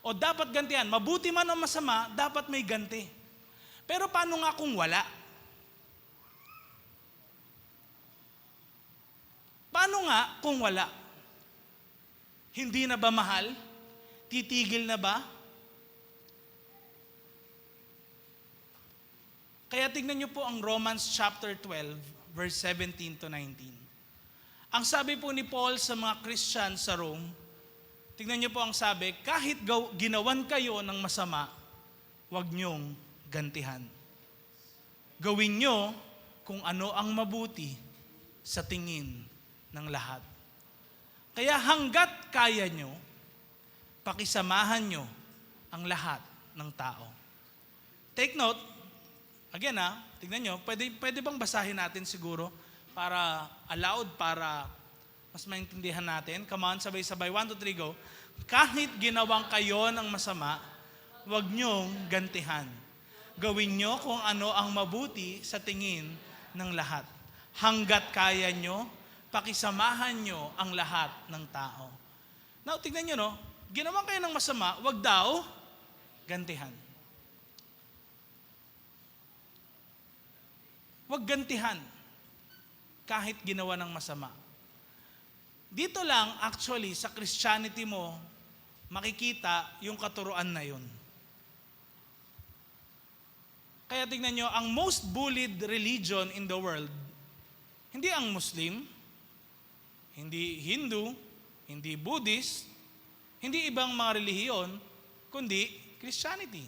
O dapat gantihan. Mabuti man o masama, dapat may ganti. Pero paano nga kung wala? Paano nga kung wala? Hindi na ba mahal? Titigil na ba? Kaya tignan niyo po ang Romans chapter 12, verse 17 to 19. Ang sabi po ni Paul sa mga Christian sa Rome, tignan niyo po ang sabi, kahit ginawan kayo ng masama, huwag niyong gantihan. Gawin niyo kung ano ang mabuti sa tingin ng lahat. Kaya hanggat kaya nyo, pakisamahan nyo ang lahat ng tao. Take note, again tignan nyo, pwede bang basahin natin siguro para aloud, para mas maintindihan natin? Come on, sabay-sabay. 1, 2, 3, go. Kahit ginawang kayo ng masama, huwag nyong gantihan. gawin nyo kung ano ang mabuti sa tingin ng lahat. Hanggat kaya nyo, pakisamahan nyo ang lahat ng tao. Now, tignan nyo, no? Ginawa kayo ng masama, wag daw gantihan. Wag gantihan kahit ginawa ng masama. Dito lang, actually, sa Christianity mo, makikita yung katuruan na yun. Kaya tingnan nyo, ang most bullied religion in the world, hindi ang Muslim, hindi Hindu, hindi Buddhist, hindi ibang mga relihiyon, kundi Christianity.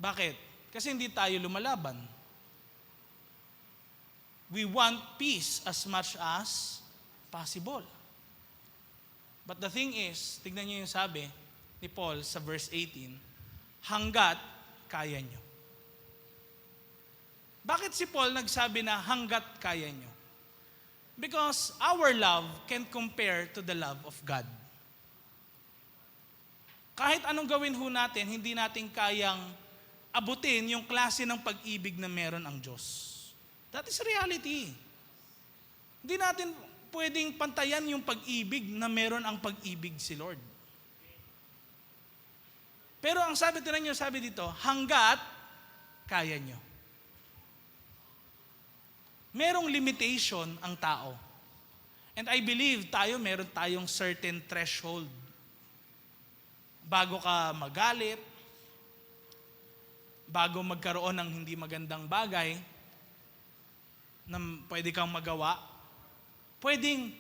Bakit? Kasi hindi tayo lumalaban. We want peace as much as possible. But the thing is, tignan niyo yung sabi ni Paul sa verse 18, hanggat kaya nyo. Bakit si Paul nagsabi na hanggat kaya nyo? Because our love can't compare to the love of God. Kahit anong gawin ho natin, hindi natin kayang abutin yung klase ng pag-ibig na meron ang Diyos. That is reality. Hindi natin pwedeng pantayan yung pag-ibig na meron ang pag-ibig si Lord. Pero ang sabi dito, hanggat kaya nyo. Merong limitation ang tao. And I believe meron tayong certain threshold. Bago ka magalit, bago magkaroon ng hindi magandang bagay na pwede kang magawa, pwedeng,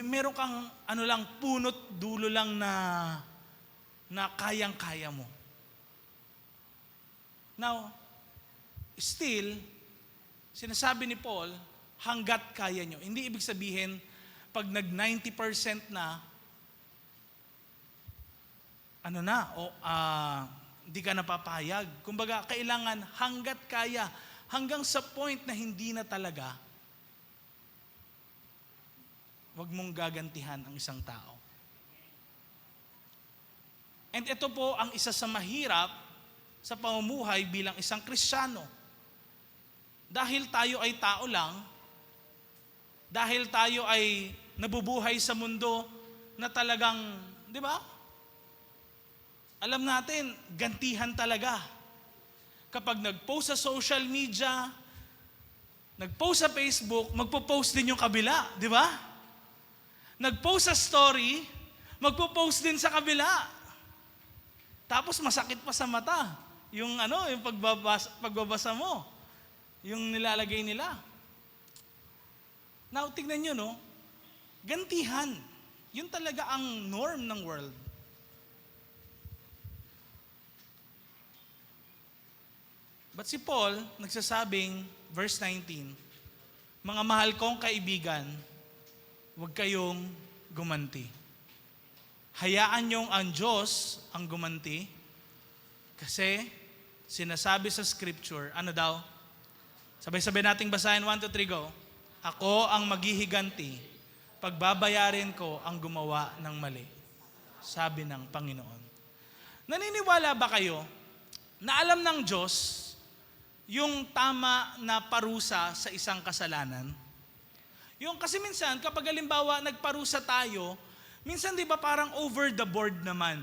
meron kang punot dulo lang na kayang-kaya mo. Now, still, sinasabi ni Paul, hanggat kaya nyo. Hindi ibig sabihin, pag nag-90% na, hindi ka napapayag. Kumbaga, kailangan hanggat kaya, hanggang sa point na hindi na talaga, wag mong gagantihan ang isang tao. And ito po ang isa sa mahirap sa pamumuhay bilang isang Kristiyano. Dahil tayo ay tao lang, dahil tayo ay nabubuhay sa mundo na talagang, di ba? Alam natin, gantihan talaga. Kapag nag-post sa social media, nag-post sa Facebook, magpo-post din yung kabila, di ba? Nag-post sa story, magpo-post din sa kabila. Tapos masakit pa sa mata, yung pagbabasa mo, yung nilalagay nila. Now, tignan nyo, no? Gantihan. Yun talaga ang norm ng world. But si Paul, nagsasabing, verse 19, mga mahal kong kaibigan, huwag kayong gumanti. Hayaan niyong ang Diyos ang gumanti kasi sinasabi sa Scripture, ano daw? Sabay-sabay nating basahin, 1, 2, 3, go. Ako ang maghihiganti, pagbabayarin ko ang gumawa ng mali. Sabi ng Panginoon. Naniniwala ba kayo na alam ng Diyos yung tama na parusa sa isang kasalanan? Kasi minsan, kapag halimbawa nagparusa tayo, minsan di ba parang over the board naman.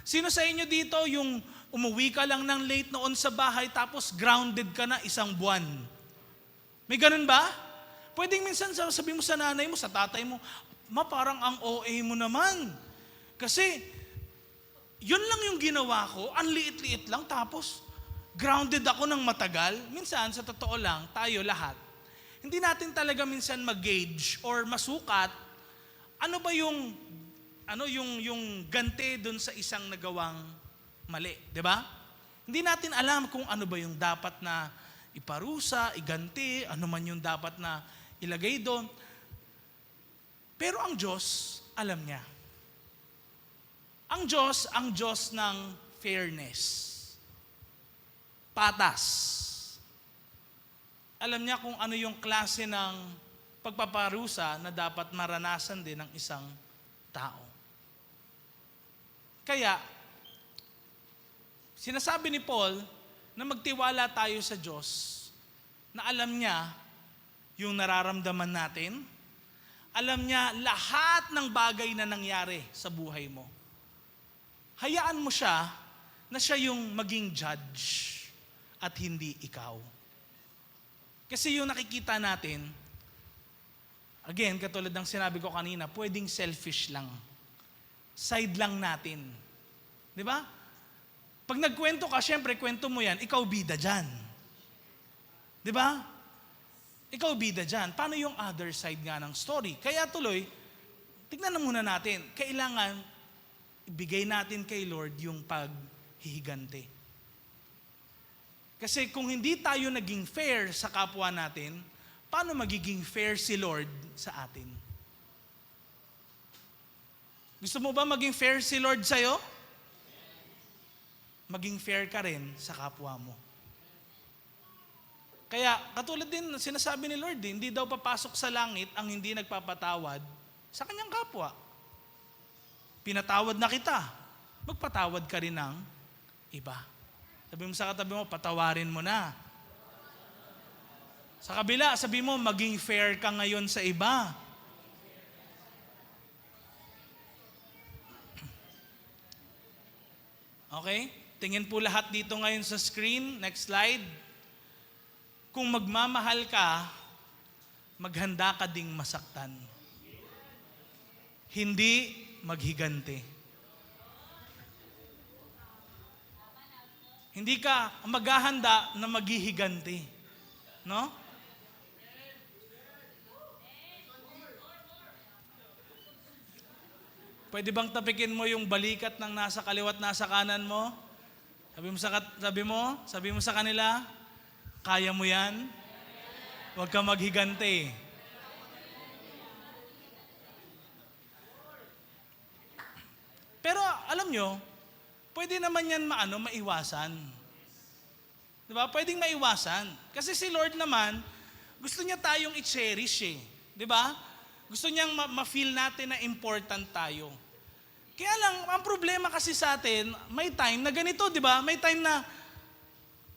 Sino sa inyo dito yung umuwi ka lang ng late noon sa bahay tapos grounded ka na 1 buwan? May ganun ba? Pwedeng minsan sabihin mo sa nanay mo, sa tatay mo, parang ang OA mo naman. Kasi, yun lang yung ginawa ko, ang liit-liit lang, tapos grounded ako ng matagal. Minsan, sa totoo lang, tayo lahat, hindi natin talaga minsan mag-gauge or masukat ano ba yung ganti doon sa isang nagawang mali, 'di ba? Hindi natin alam kung ano ba yung dapat na iparusa, iganti, ano man yung dapat na ilagay doon. Pero ang Diyos, alam niya. Ang Diyos ng fairness. Patas. Alam niya kung ano yung klase ng pagpaparusa na dapat maranasan din ng isang tao. Kaya, sinasabi ni Paul na magtiwala tayo sa Diyos na alam niya yung nararamdaman natin, alam niya lahat ng bagay na nangyari sa buhay mo. Hayaan mo siya na siya yung maging judge at hindi ikaw. Kasi yung nakikita natin, again, katulad ng sinabi ko kanina, pwedeng selfish lang. Side lang natin. Di ba? Pag nagkwento ka, syempre, kwento mo yan, ikaw bida dyan. Di ba? Ikaw bida dyan. Paano yung other side nga ng story? Kaya tuloy, tignan na muna natin. Kailangan, ibigay natin kay Lord yung paghihigante. Kasi kung hindi tayo naging fair sa kapwa natin, paano magiging fair si Lord sa atin? Gusto mo ba maging fair si Lord sa'yo? Maging fair ka rin sa kapwa mo. Kaya katulad din sinasabi ni Lord, hindi daw papasok sa langit ang hindi nagpapatawad sa kanyang kapwa. Pinatawad na kita, magpatawad ka rin ng iba. Sabi mo sa katabi mo, patawarin mo na. Sa kabila, sabi mo, maging fair ka ngayon sa iba. Okay? Tingin po lahat dito ngayon sa screen. Next slide. Kung magmamahal ka, maghanda ka ding masaktan. Hindi maghigante. Hindi ka maghahanda na maghihigante. No? Pwede bang tapikin mo yung balikat ng nasa kaliwat, nasa kanan mo? Sabi mo sa kanila, kaya mo yan? Huwag ka maghigante. Pero alam nyo, pwede naman yan maiwasan. Diba? Pwedeng maiwasan. Kasi si Lord naman, gusto niya tayong i-cherish eh. Diba? Gusto niyang ma-feel natin na important tayo. Kaya lang, ang problema kasi sa atin, may time na ganito, di ba? May time na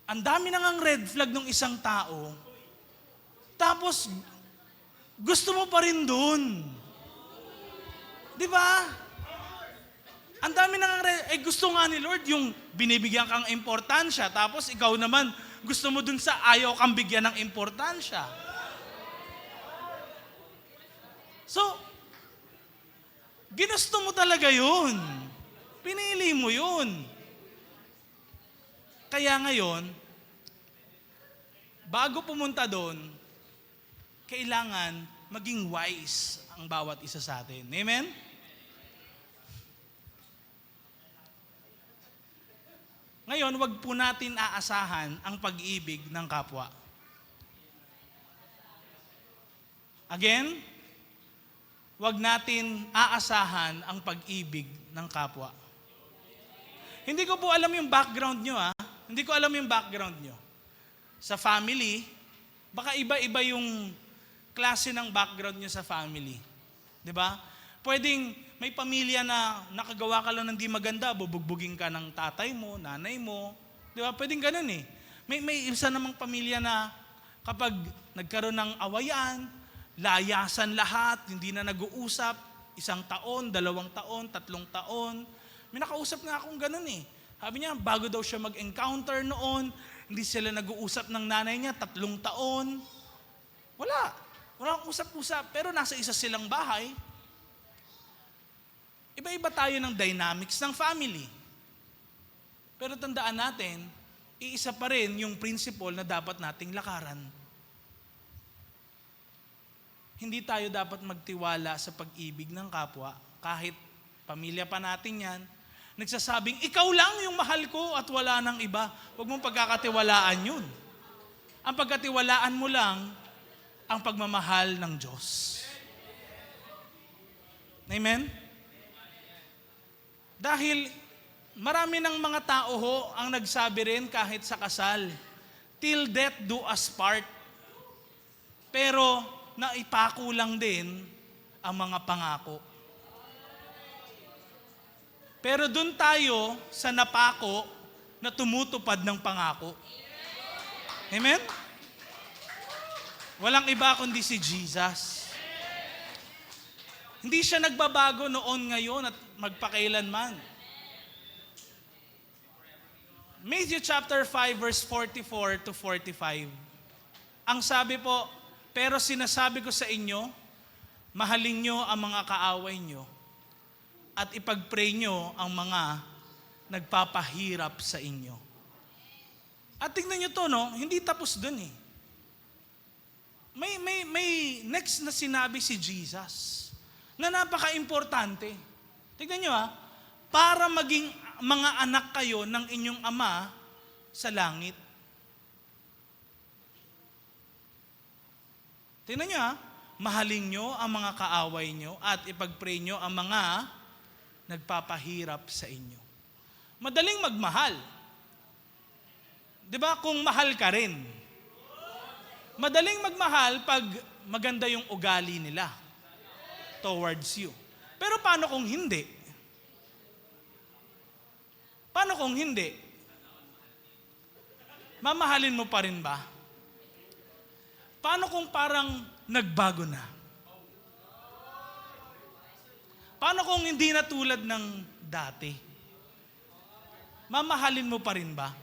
ang dami na ngang red flag ng isang tao, tapos gusto mo pa rin dun. Di ba? Ang dami na ngang gusto nga ni Lord yung binibigyan kang importansya, tapos ikaw naman gusto mo dun sa ayaw kang bigyan ng importansya. So, ginusto mo talaga yun. Pinili mo yun. Kaya ngayon, bago pumunta doon, kailangan maging wise ang bawat isa sa atin. Amen? Ngayon, wag po natin aasahan ang pag-ibig ng kapwa. Again, wag natin aasahan ang pag-ibig ng kapwa. Hindi ko po alam yung background nyo, ha? Hindi ko alam yung background nyo. Sa family, baka iba-iba yung klase ng background nyo sa family. Di ba? Pwedeng may pamilya na nakagawa ka lang ng di maganda, bubugbugin ka ng tatay mo, nanay mo. Di ba? Pwedeng ganun eh. May isa namang pamilya na kapag nagkaroon ng awayan, layasan lahat, hindi na nag-uusap, 1 taon, 2 taon, 3 taon. May nakausap na akong ganun eh. Sabi niya, bago daw siya mag-encounter noon, hindi sila nag-uusap ng nanay niya, 3 taon. Walang usap-usap, pero nasa isa silang bahay. Iba-iba tayo ng dynamics ng family. Pero tandaan natin, iisa pa rin yung principle na dapat nating lakaran. Hindi tayo dapat magtiwala sa pag-ibig ng kapwa, kahit pamilya pa natin yan, nagsasabing, ikaw lang yung mahal ko at wala nang iba. Huwag mong pagkakatiwalaan yun. Ang pagkatiwalaan mo lang, ang pagmamahal ng Diyos. Amen? Dahil marami ng mga tao ang nagsabi rin kahit sa kasal, till death do us part. Pero naipako lang din ang mga pangako. Pero dun tayo sa napako, na tumutupad ng pangako. Amen? Walang iba kundi si Jesus. Hindi siya nagbabago noon, ngayon at magpakailanman. Matthew chapter 5 verse 44 to 45. Ang sabi po, pero sinasabi ko sa inyo, mahalin nyo ang mga kaaway nyo at ipag-pray nyo ang mga nagpapahirap sa inyo. At tingnan nyo to, no? Hindi tapos dun eh. May next na sinabi si Jesus na napaka-importante. Tingnan nyo para maging mga anak kayo ng inyong Ama sa langit. Tingnan nyo mahalin nyo ang mga kaaway nyo at ipag-pray nyo ang mga nagpapahirap sa inyo. Madaling magmahal. 'Di ba? Kung mahal ka rin. Madaling magmahal pag maganda yung ugali nila towards you. Pero paano kung hindi? Paano kung hindi? Mamahalin mo pa rin ba? Paano kung parang nagbago na? Paano kung hindi na tulad ng dati? Mamahalin mo pa rin ba?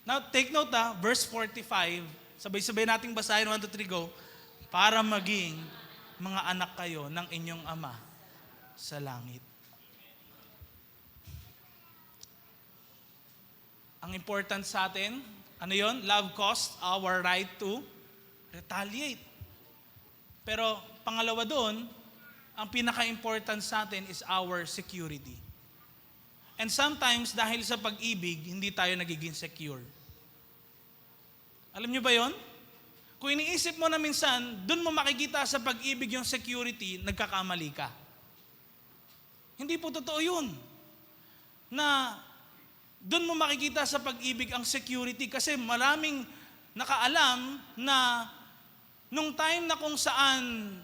Now, take note verse 45. Sabay-sabay nating basahin, 1, 2, 3, go. Para maging mga anak kayo ng inyong Ama sa langit. Ang important sa atin, ano yon? Love costs our right to retaliate. Pero pangalawa doon, ang pinaka-important sa atin is our security. And sometimes, dahil sa pag-ibig, hindi tayo nagiging secure. Alam niyo ba yon? Kung iniisip mo na minsan, doon mo makikita sa pag-ibig yung security, nagkakamali ka. Hindi po totoo yun. Na doon mo makikita sa pag-ibig ang security kasi maraming nakaalam na nung time na kung saan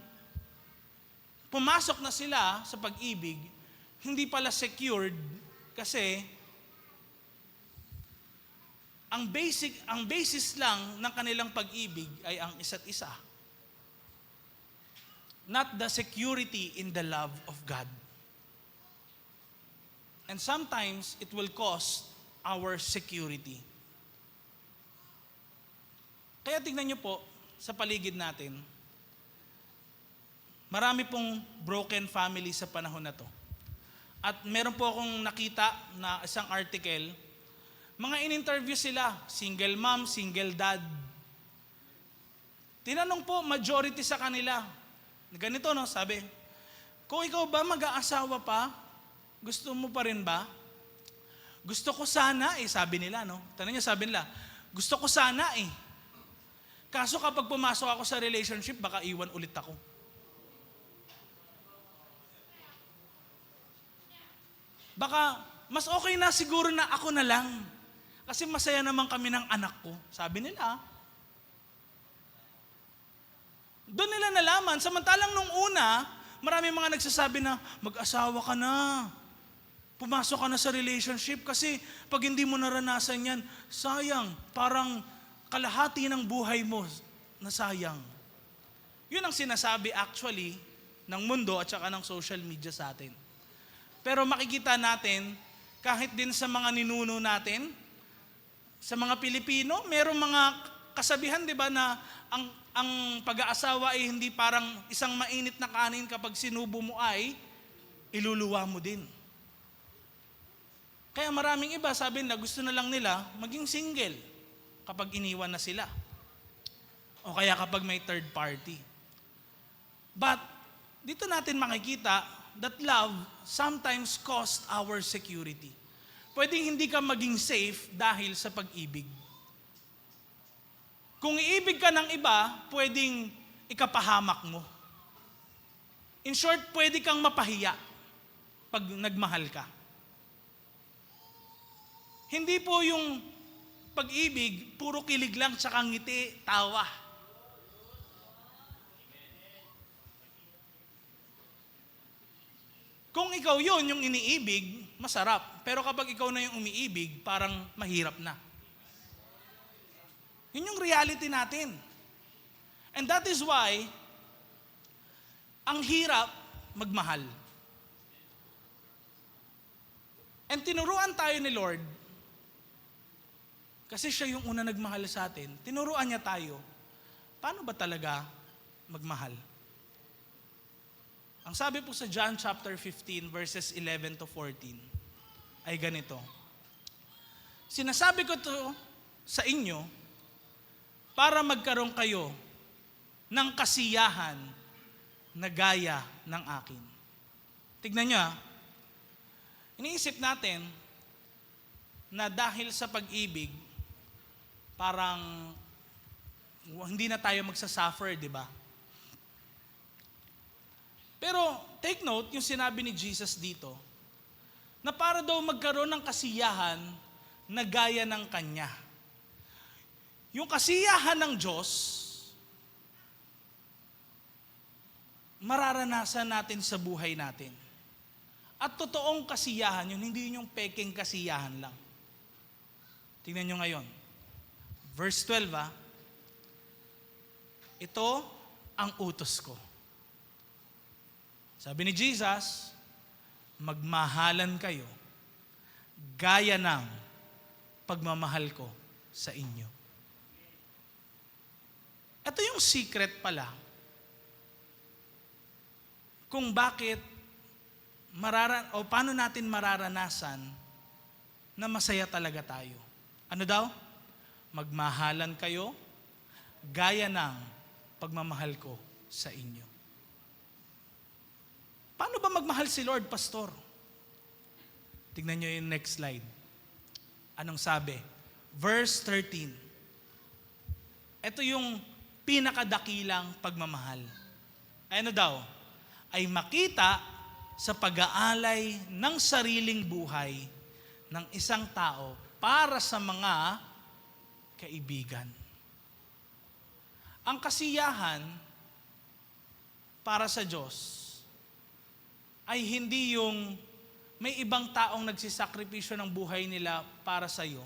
pumasok na sila sa pag-ibig, hindi pala secured kasi ang basis lang ng kanilang pag-ibig ay ang isa't isa. Not the security in the love of God. And sometimes it will cost our security. Kaya tignan niyo po sa paligid natin, marami pong broken family sa panahon na to. At meron po akong nakita na isang article, mga in-interview sila, single mom, single dad. Tinanong po, majority sa kanila, ganito no, sabi, kung ikaw ba mag-aasawa pa, gusto mo pa rin ba? Gusto ko sana sabi nila, no? Tanong niya, sabi nila, gusto ko sana Kaso kapag pumasok ako sa relationship, baka iwan ulit ako. Baka mas okay na siguro na ako na lang. Kasi masaya naman kami ng anak ko. Sabi nila. Doon nila nalaman. Samantalang nung una, marami mga nagsasabi na, mag-asawa ka na. Pumasok ka na sa relationship. Kasi pag hindi mo naranasan yan, sayang. Parang kalahati ng buhay mo na sayang. Yun ang sinasabi actually ng mundo at saka ng social media sa atin. Pero makikita natin, kahit din sa mga ninuno natin, sa mga Pilipino, merong mga kasabihan, di ba, na ang pag-aasawa ay hindi parang isang mainit na kanin kapag sinubo mo ay iluluwa mo din. Kaya maraming iba, sabi na gusto na lang nila maging single kapag iniwan na sila. O kaya kapag may third party. But, dito natin makikita that love sometimes cost our security. Pwedeng hindi ka maging safe dahil sa pag-ibig. Kung iibig ka ng iba, pwedeng ikapahamak mo. In short, pwede kang mapahiya pag nagmahal ka. Hindi po yung pag-ibig, puro kilig lang, tsaka ngiti, tawa. Kung ikaw yun, yung iniibig, masarap. Pero kapag ikaw na yung umiibig, parang mahirap na. Yun yung reality natin. And that is why, ang hirap magmahal. And tinuruan tayo ni Lord, kasi siya yung una nagmahal sa atin, tinuruan niya tayo, paano ba talaga magmahal? Ang sabi po sa John chapter 15 verses 11 to 14 ay ganito. Sinasabi ko to sa inyo para magkaroon kayo ng kasiyahan na gaya ng akin. Tignan nyo, iniisip natin na dahil sa pag-ibig, parang hindi na tayo magsasuffer, di ba? Pero take note, yung sinabi ni Jesus dito, na para daw magkaroon ng kasiyahan na gaya ng Kanya. Yung kasiyahan ng Diyos, mararanasan natin sa buhay natin. At totoong kasiyahan yun, hindi yun yung peking kasiyahan lang. Tingnan nyo ngayon. Verse 12, ito ang utos ko. Sabi ni Jesus, magmahalan kayo gaya ng pagmamahal ko sa inyo. Ito yung secret pala kung bakit paano natin mararanasan na masaya talaga tayo. Ano daw? Magmahalan kayo gaya ng pagmamahal ko sa inyo. Paano ba magmahal si Lord, Pastor? Tignan nyo yung next slide. Anong sabi? Verse 13. Ito yung pinakadakilang pagmamahal. Ano daw? Ay makita sa pag-aalay ng sariling buhay ng isang tao para sa mga kaibigan. Ang kasiyahan para sa Diyos ay hindi yung may ibang taong nagsisakripisyo ng buhay nila para sa iyo,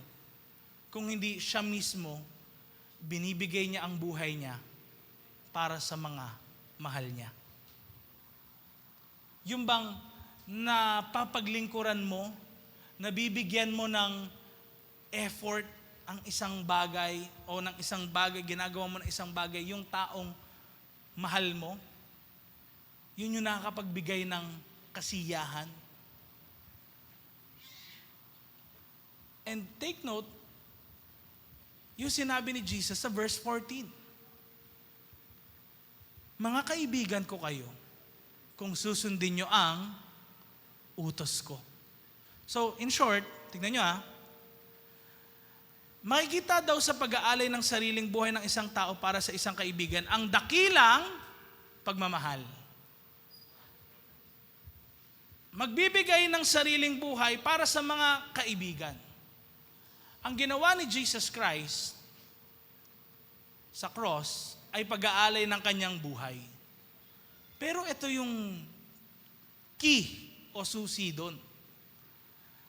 kung hindi siya mismo binibigay niya ang buhay niya para sa mga mahal niya. Yung bang napapaglingkuran mo, nabibigyan mo ng effort ang isang bagay o ng isang bagay, ginagawa mo ng isang bagay, yung taong mahal mo, yun yung nakakapagbigay ng kasiyahan. And take note, yung sinabi ni Jesus sa verse 14. Mga kaibigan ko kayo, kung susundin nyo ang utos ko. So, in short, tignan nyo makikita daw sa pag-aalay ng sariling buhay ng isang tao para sa isang kaibigan ang dakilang pagmamahal. Magbibigay ng sariling buhay para sa mga kaibigan. Ang ginawa ni Jesus Christ sa cross ay pag-aalay ng kanyang buhay. Pero ito yung key o susi doon.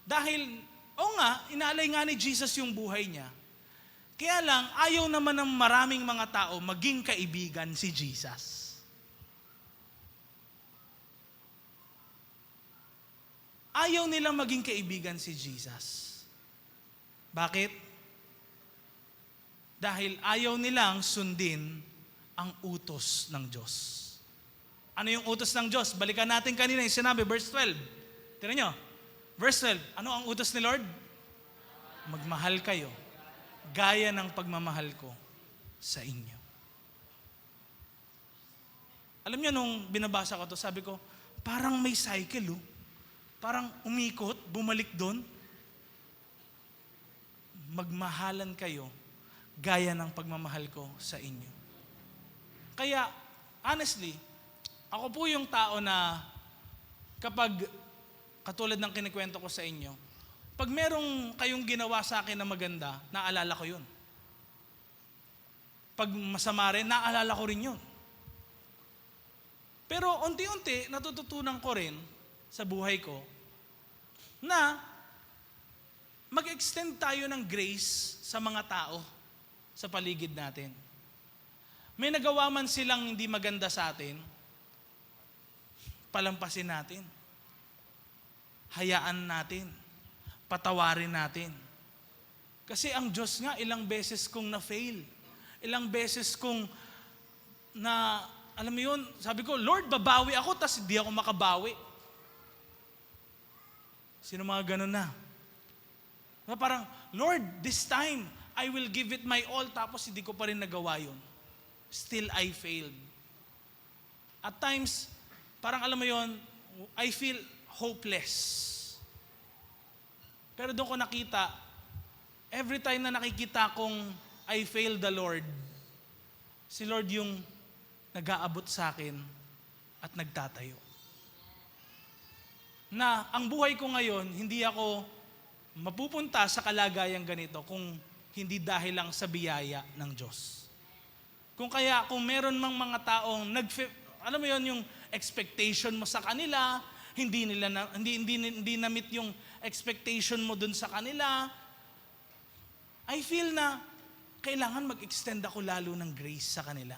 Dahil, inaalay nga ni Jesus yung buhay niya. Kaya lang, ayaw naman ng maraming mga tao maging kaibigan si Jesus. Ayaw nilang maging kaibigan si Jesus. Bakit? Dahil ayaw nilang sundin ang utos ng Diyos. Ano yung utos ng Diyos? Balikan natin kanina yung sinabi, verse 12. Tignan nyo. Verse 12. Ano ang utos ni Lord? Magmahal kayo, gaya ng pagmamahal ko sa inyo. Alam nyo, nung binabasa ko to, sabi ko, parang may cycle, Parang umikot, bumalik doon. Magmahalan kayo, gaya ng pagmamahal ko sa inyo. Kaya, honestly, ako po yung tao na kapag, katulad ng kinikwento ko sa inyo, pag merong kayong ginawa sa akin na maganda, naalala ko yun. Pag masama rin, naalala ko rin yun. Pero unti-unti, natututunan ko rin sa buhay ko na mag-extend tayo ng grace sa mga tao sa paligid natin. May nagawa man silang hindi maganda sa atin, palampasin natin. Hayaan natin. Patawarin natin. Kasi ang Diyos nga, ilang beses kong na-fail. Ilang beses kong alam mo yun, sabi ko, Lord, babawi ako, tas hindi ako makabawi. Sino mga ganun na? Parang, Lord, this time, I will give it my all, tapos hindi ko pa rin nagawa yun. Still, I failed. At times, parang alam mo yun, I feel hopeless. Pero doon ko nakita, every time na nakikita kong I failed the Lord, si Lord yung nag-aabot sa akin at nagtatayo. Na ang buhay ko ngayon, hindi ako mapupunta sa kalagayang ganito kung hindi dahil lang sa biyaya ng Diyos. Kung meron mang mga taong alam mo yon, yung expectation mo sa kanila, hindi na-meet yung expectation mo dun sa kanila, I feel na kailangan mag-extend ako lalo ng grace sa kanila.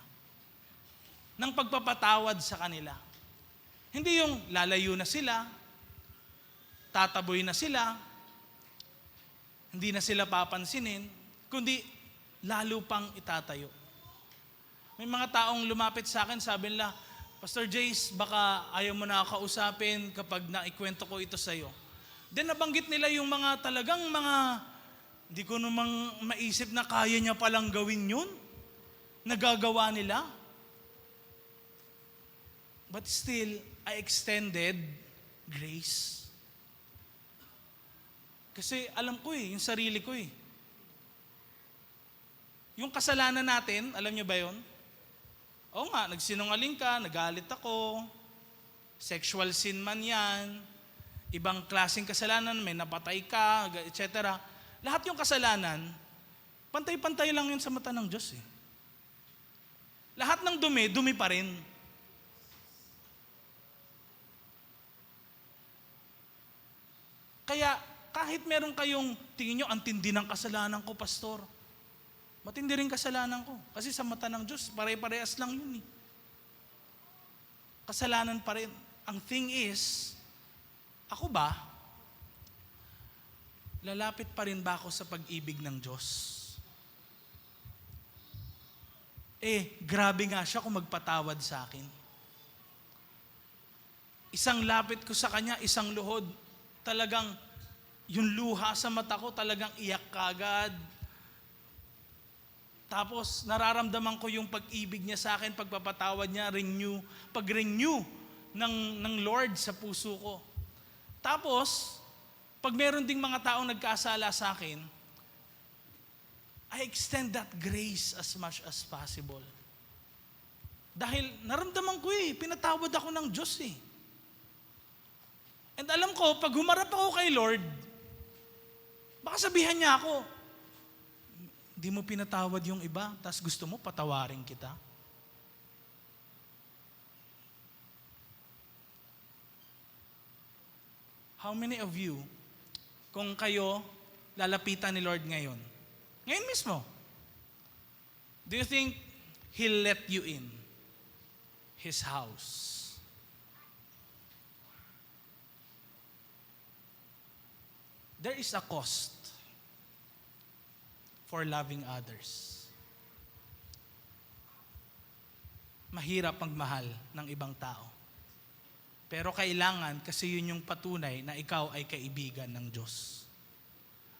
Ng pagpapatawad sa kanila. Hindi yung lalayo na sila, tataboy na sila, hindi na sila papansinin, kundi lalo pang itatayo. May mga taong lumapit sa akin, sabi nila, Pastor Jace, baka ayaw mo na kausapin kapag naikwento ko ito sa'yo. Then nabanggit nila yung mga talagang hindi ko namang maisip na kaya niya palang gawin yun. Nagagawa nila. But still, I extended grace. Kasi alam ko yung sarili ko . Yung kasalanan natin, alam niyo ba yun? Oo nga, nagsinungaling ka, nagalit ako, sexual sin man yan, ibang klaseng kasalanan, may napatay ka, etc. Lahat yung kasalanan, pantay-pantay lang yun sa mata ng Diyos . Lahat ng dumi, dumi pa rin. Kaya kahit meron kayong, tingin nyo, ang tindi ng kasalanan ko, pastor. Matindi rin kasalanan ko. Kasi sa mata ng Diyos, pare-parehas lang yun . Kasalanan pa rin. Ang thing is, ako ba, lalapit pa rin ba ako sa pag-ibig ng Diyos? Grabe nga siya kung magpatawad sa akin. Isang lapit ko sa Kanya, isang luhod, talagang yung luha sa mata ko, talagang iyak kagad. Tapos nararamdaman ko yung pag-ibig niya sa akin, pagpapatawad niya, pag-renew ng Lord sa puso ko. Tapos, pag meron ding mga taong nagkasala sa akin, I extend that grace as much as possible. Dahil naramdaman ko pinatawad ako ng Diyos . And alam ko, pag humarap ako kay Lord, baka sabihan niya ako, hindi mo pinatawad yung iba, tas gusto mo patawarin kita. How many of you, kung kayo lalapitan ni Lord ngayon mismo, do you think He'll let you in His house? There is a cost for loving others. Mahirap magmahal ng ibang tao. Pero kailangan, kasi yun yung patunay na ikaw ay kaibigan ng Diyos.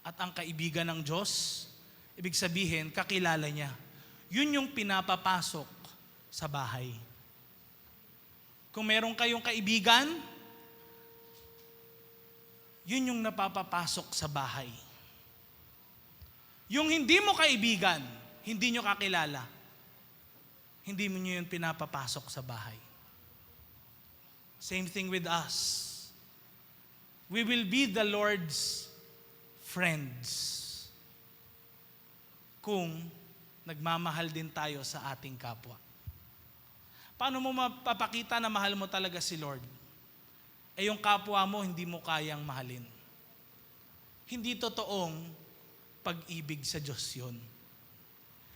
At ang kaibigan ng Diyos, ibig sabihin, kakilala niya. Yun yung pinapapasok sa bahay. Kung meron kayong kaibigan, yun yung napapapasok sa bahay. Yung hindi mo kaibigan, hindi nyo kakilala, hindi mo nyo yun pinapapasok sa bahay. Same thing with us. We will be the Lord's friends kung nagmamahal din tayo sa ating kapwa. Paano mo mapapakita na mahal mo talaga si Lord? yung kapwa mo hindi mo kayang mahalin. Hindi totoong pag-ibig sa Diyos yun.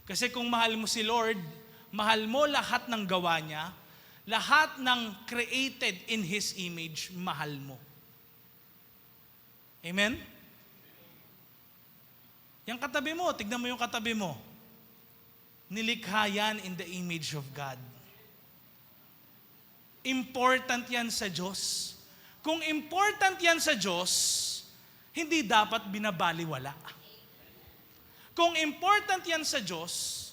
Kasi kung mahal mo si Lord, mahal mo lahat ng gawa niya, lahat ng created in His image, mahal mo. Amen? Yung katabi mo, tignan mo yung katabi mo. Nilikha yan in the image of God. Important yan sa Diyos. Kung important yan sa Diyos, hindi dapat binabaliwala. Kung important yan sa Diyos,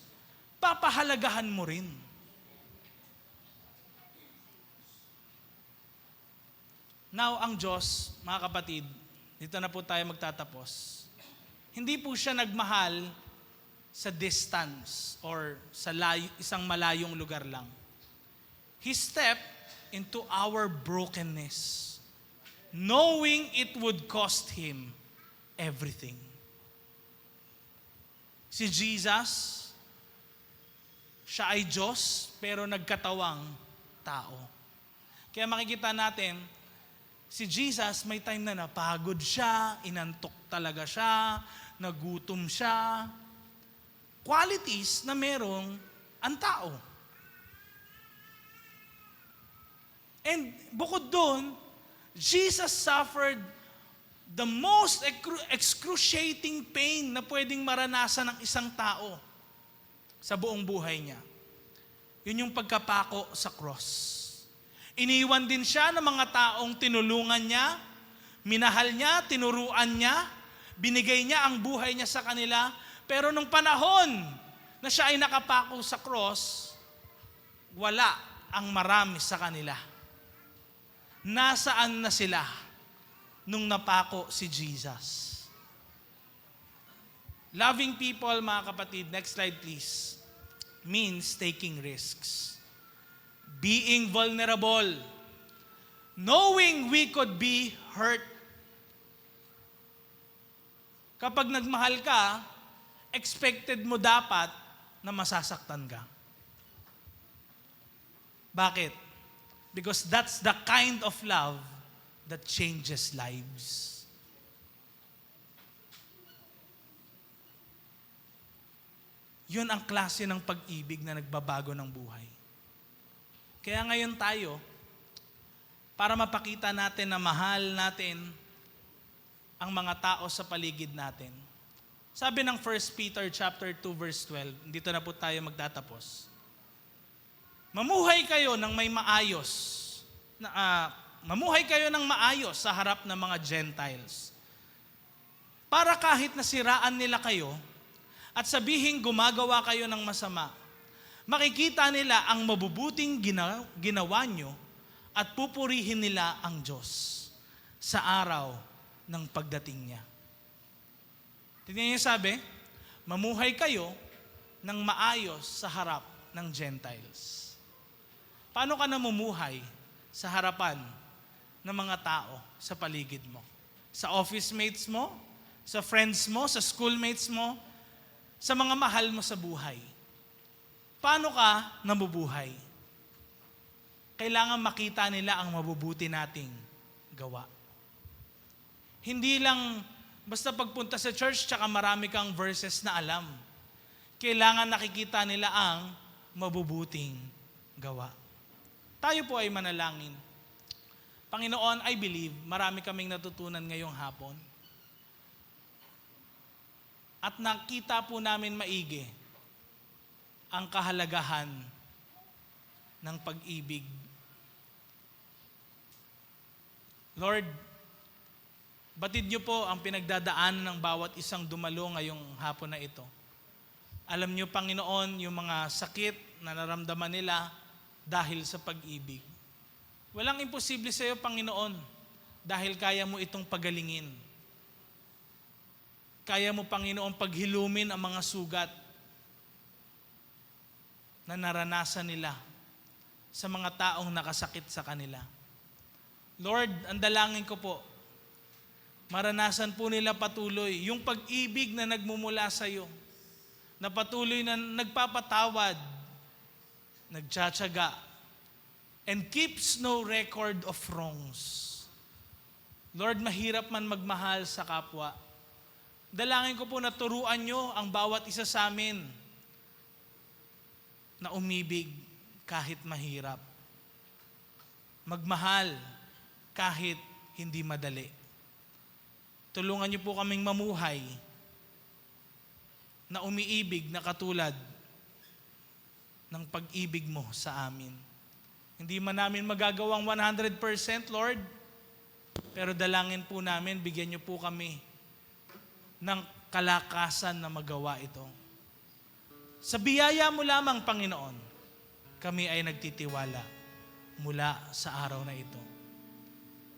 papahalagahan mo rin. Now, ang Diyos, mga kapatid, dito na po tayo magtatapos. Hindi po siya nagmahal sa distance or sa isang malayong lugar lang. He stepped into our brokenness, knowing it would cost Him everything. Si Jesus, siya ay Diyos, pero nagkatawang tao. Kaya makikita natin, si Jesus may time na napagod siya, inantok talaga siya, nagutom siya. Qualities na merong ang tao. And bukod doon, Jesus suffered the most excruciating pain na pwedeng maranasan ng isang tao sa buong buhay niya. Yun yung pagkapako sa cross. Iniwan din siya ng mga taong tinulungan niya, minahal niya, tinuruan niya, binigay niya ang buhay niya sa kanila. Pero nung panahon na siya ay nakapako sa cross, wala ang marami sa kanila. Nasaan na sila nung napako si Jesus? Loving people, mga kapatid, next slide please, means taking risks. Being vulnerable. Knowing we could be hurt. Kapag nagmahal ka, expected mo dapat na masasaktan ka. Bakit? Because that's the kind of love that changes lives. Yun ang klase ng pag-ibig na nagbabago ng buhay. Kaya ngayon tayo, para mapakita natin na mahal natin ang mga tao sa paligid natin. Sabi ng 1 Peter chapter 2 verse 12, dito na po tayo magtatapos. Mamuhay kayo ng may maayos. Mamuhay kayo ng maayos sa harap ng mga Gentiles. Para kahit nasiraan nila kayo at sabihing gumagawa kayo ng masama, makikita nila ang mabubuting ginawa nyo at pupurihin nila ang Diyos sa araw ng pagdating niya. Tingnan niyo sabi, mamuhay kayo ng maayos sa harap ng Gentiles. Paano ka namumuhay sa harapan ng mga tao sa paligid mo? Sa office mates mo? Sa friends mo? Sa schoolmates mo? Sa mga mahal mo sa buhay? Paano ka namubuhay? Kailangan makita nila ang mabubuti nating gawa. Hindi lang basta pagpunta sa church tsaka marami kang verses na alam. Kailangan nakikita nila ang mabubuting gawa. Tayo po ay manalangin. Panginoon, I believe marami kaming natutunan ngayong hapon. At nakita po namin maigi ang kahalagahan ng pag-ibig. Lord, batid niyo po ang pinagdadaanan ng bawat isang dumalo ngayong hapon na ito. Alam niyo, Panginoon, yung mga sakit na naramdaman nila dahil sa pag-ibig. Walang imposible sa iyo, Panginoon, dahil kaya mo itong pagalingin. Kaya mo, Panginoon, paghilumin ang mga sugat na naranasan nila sa mga taong nakasakit sa kanila. Lord, ang dalangin ko po, maranasan po nila patuloy yung pag-ibig na nagmumula sa iyo, na patuloy na nagpapatawad, nagtsatsaga, and keeps no record of wrongs. Lord, mahirap man magmahal sa kapwa. Dalangin ko po na turuan nyo ang bawat isa sa amin na umibig kahit mahirap. Magmahal kahit hindi madali. Tulungan niyo po kaming mamuhay na umiibig na katulad ng pag-ibig mo sa amin. Hindi man namin magagawang 100%, Lord, pero dalangin po namin, bigyan niyo po kami ng kalakasan na magawa ito. Sa biyaya mo lamang, Panginoon, kami ay nagtitiwala mula sa araw na ito.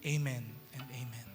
Amen and amen.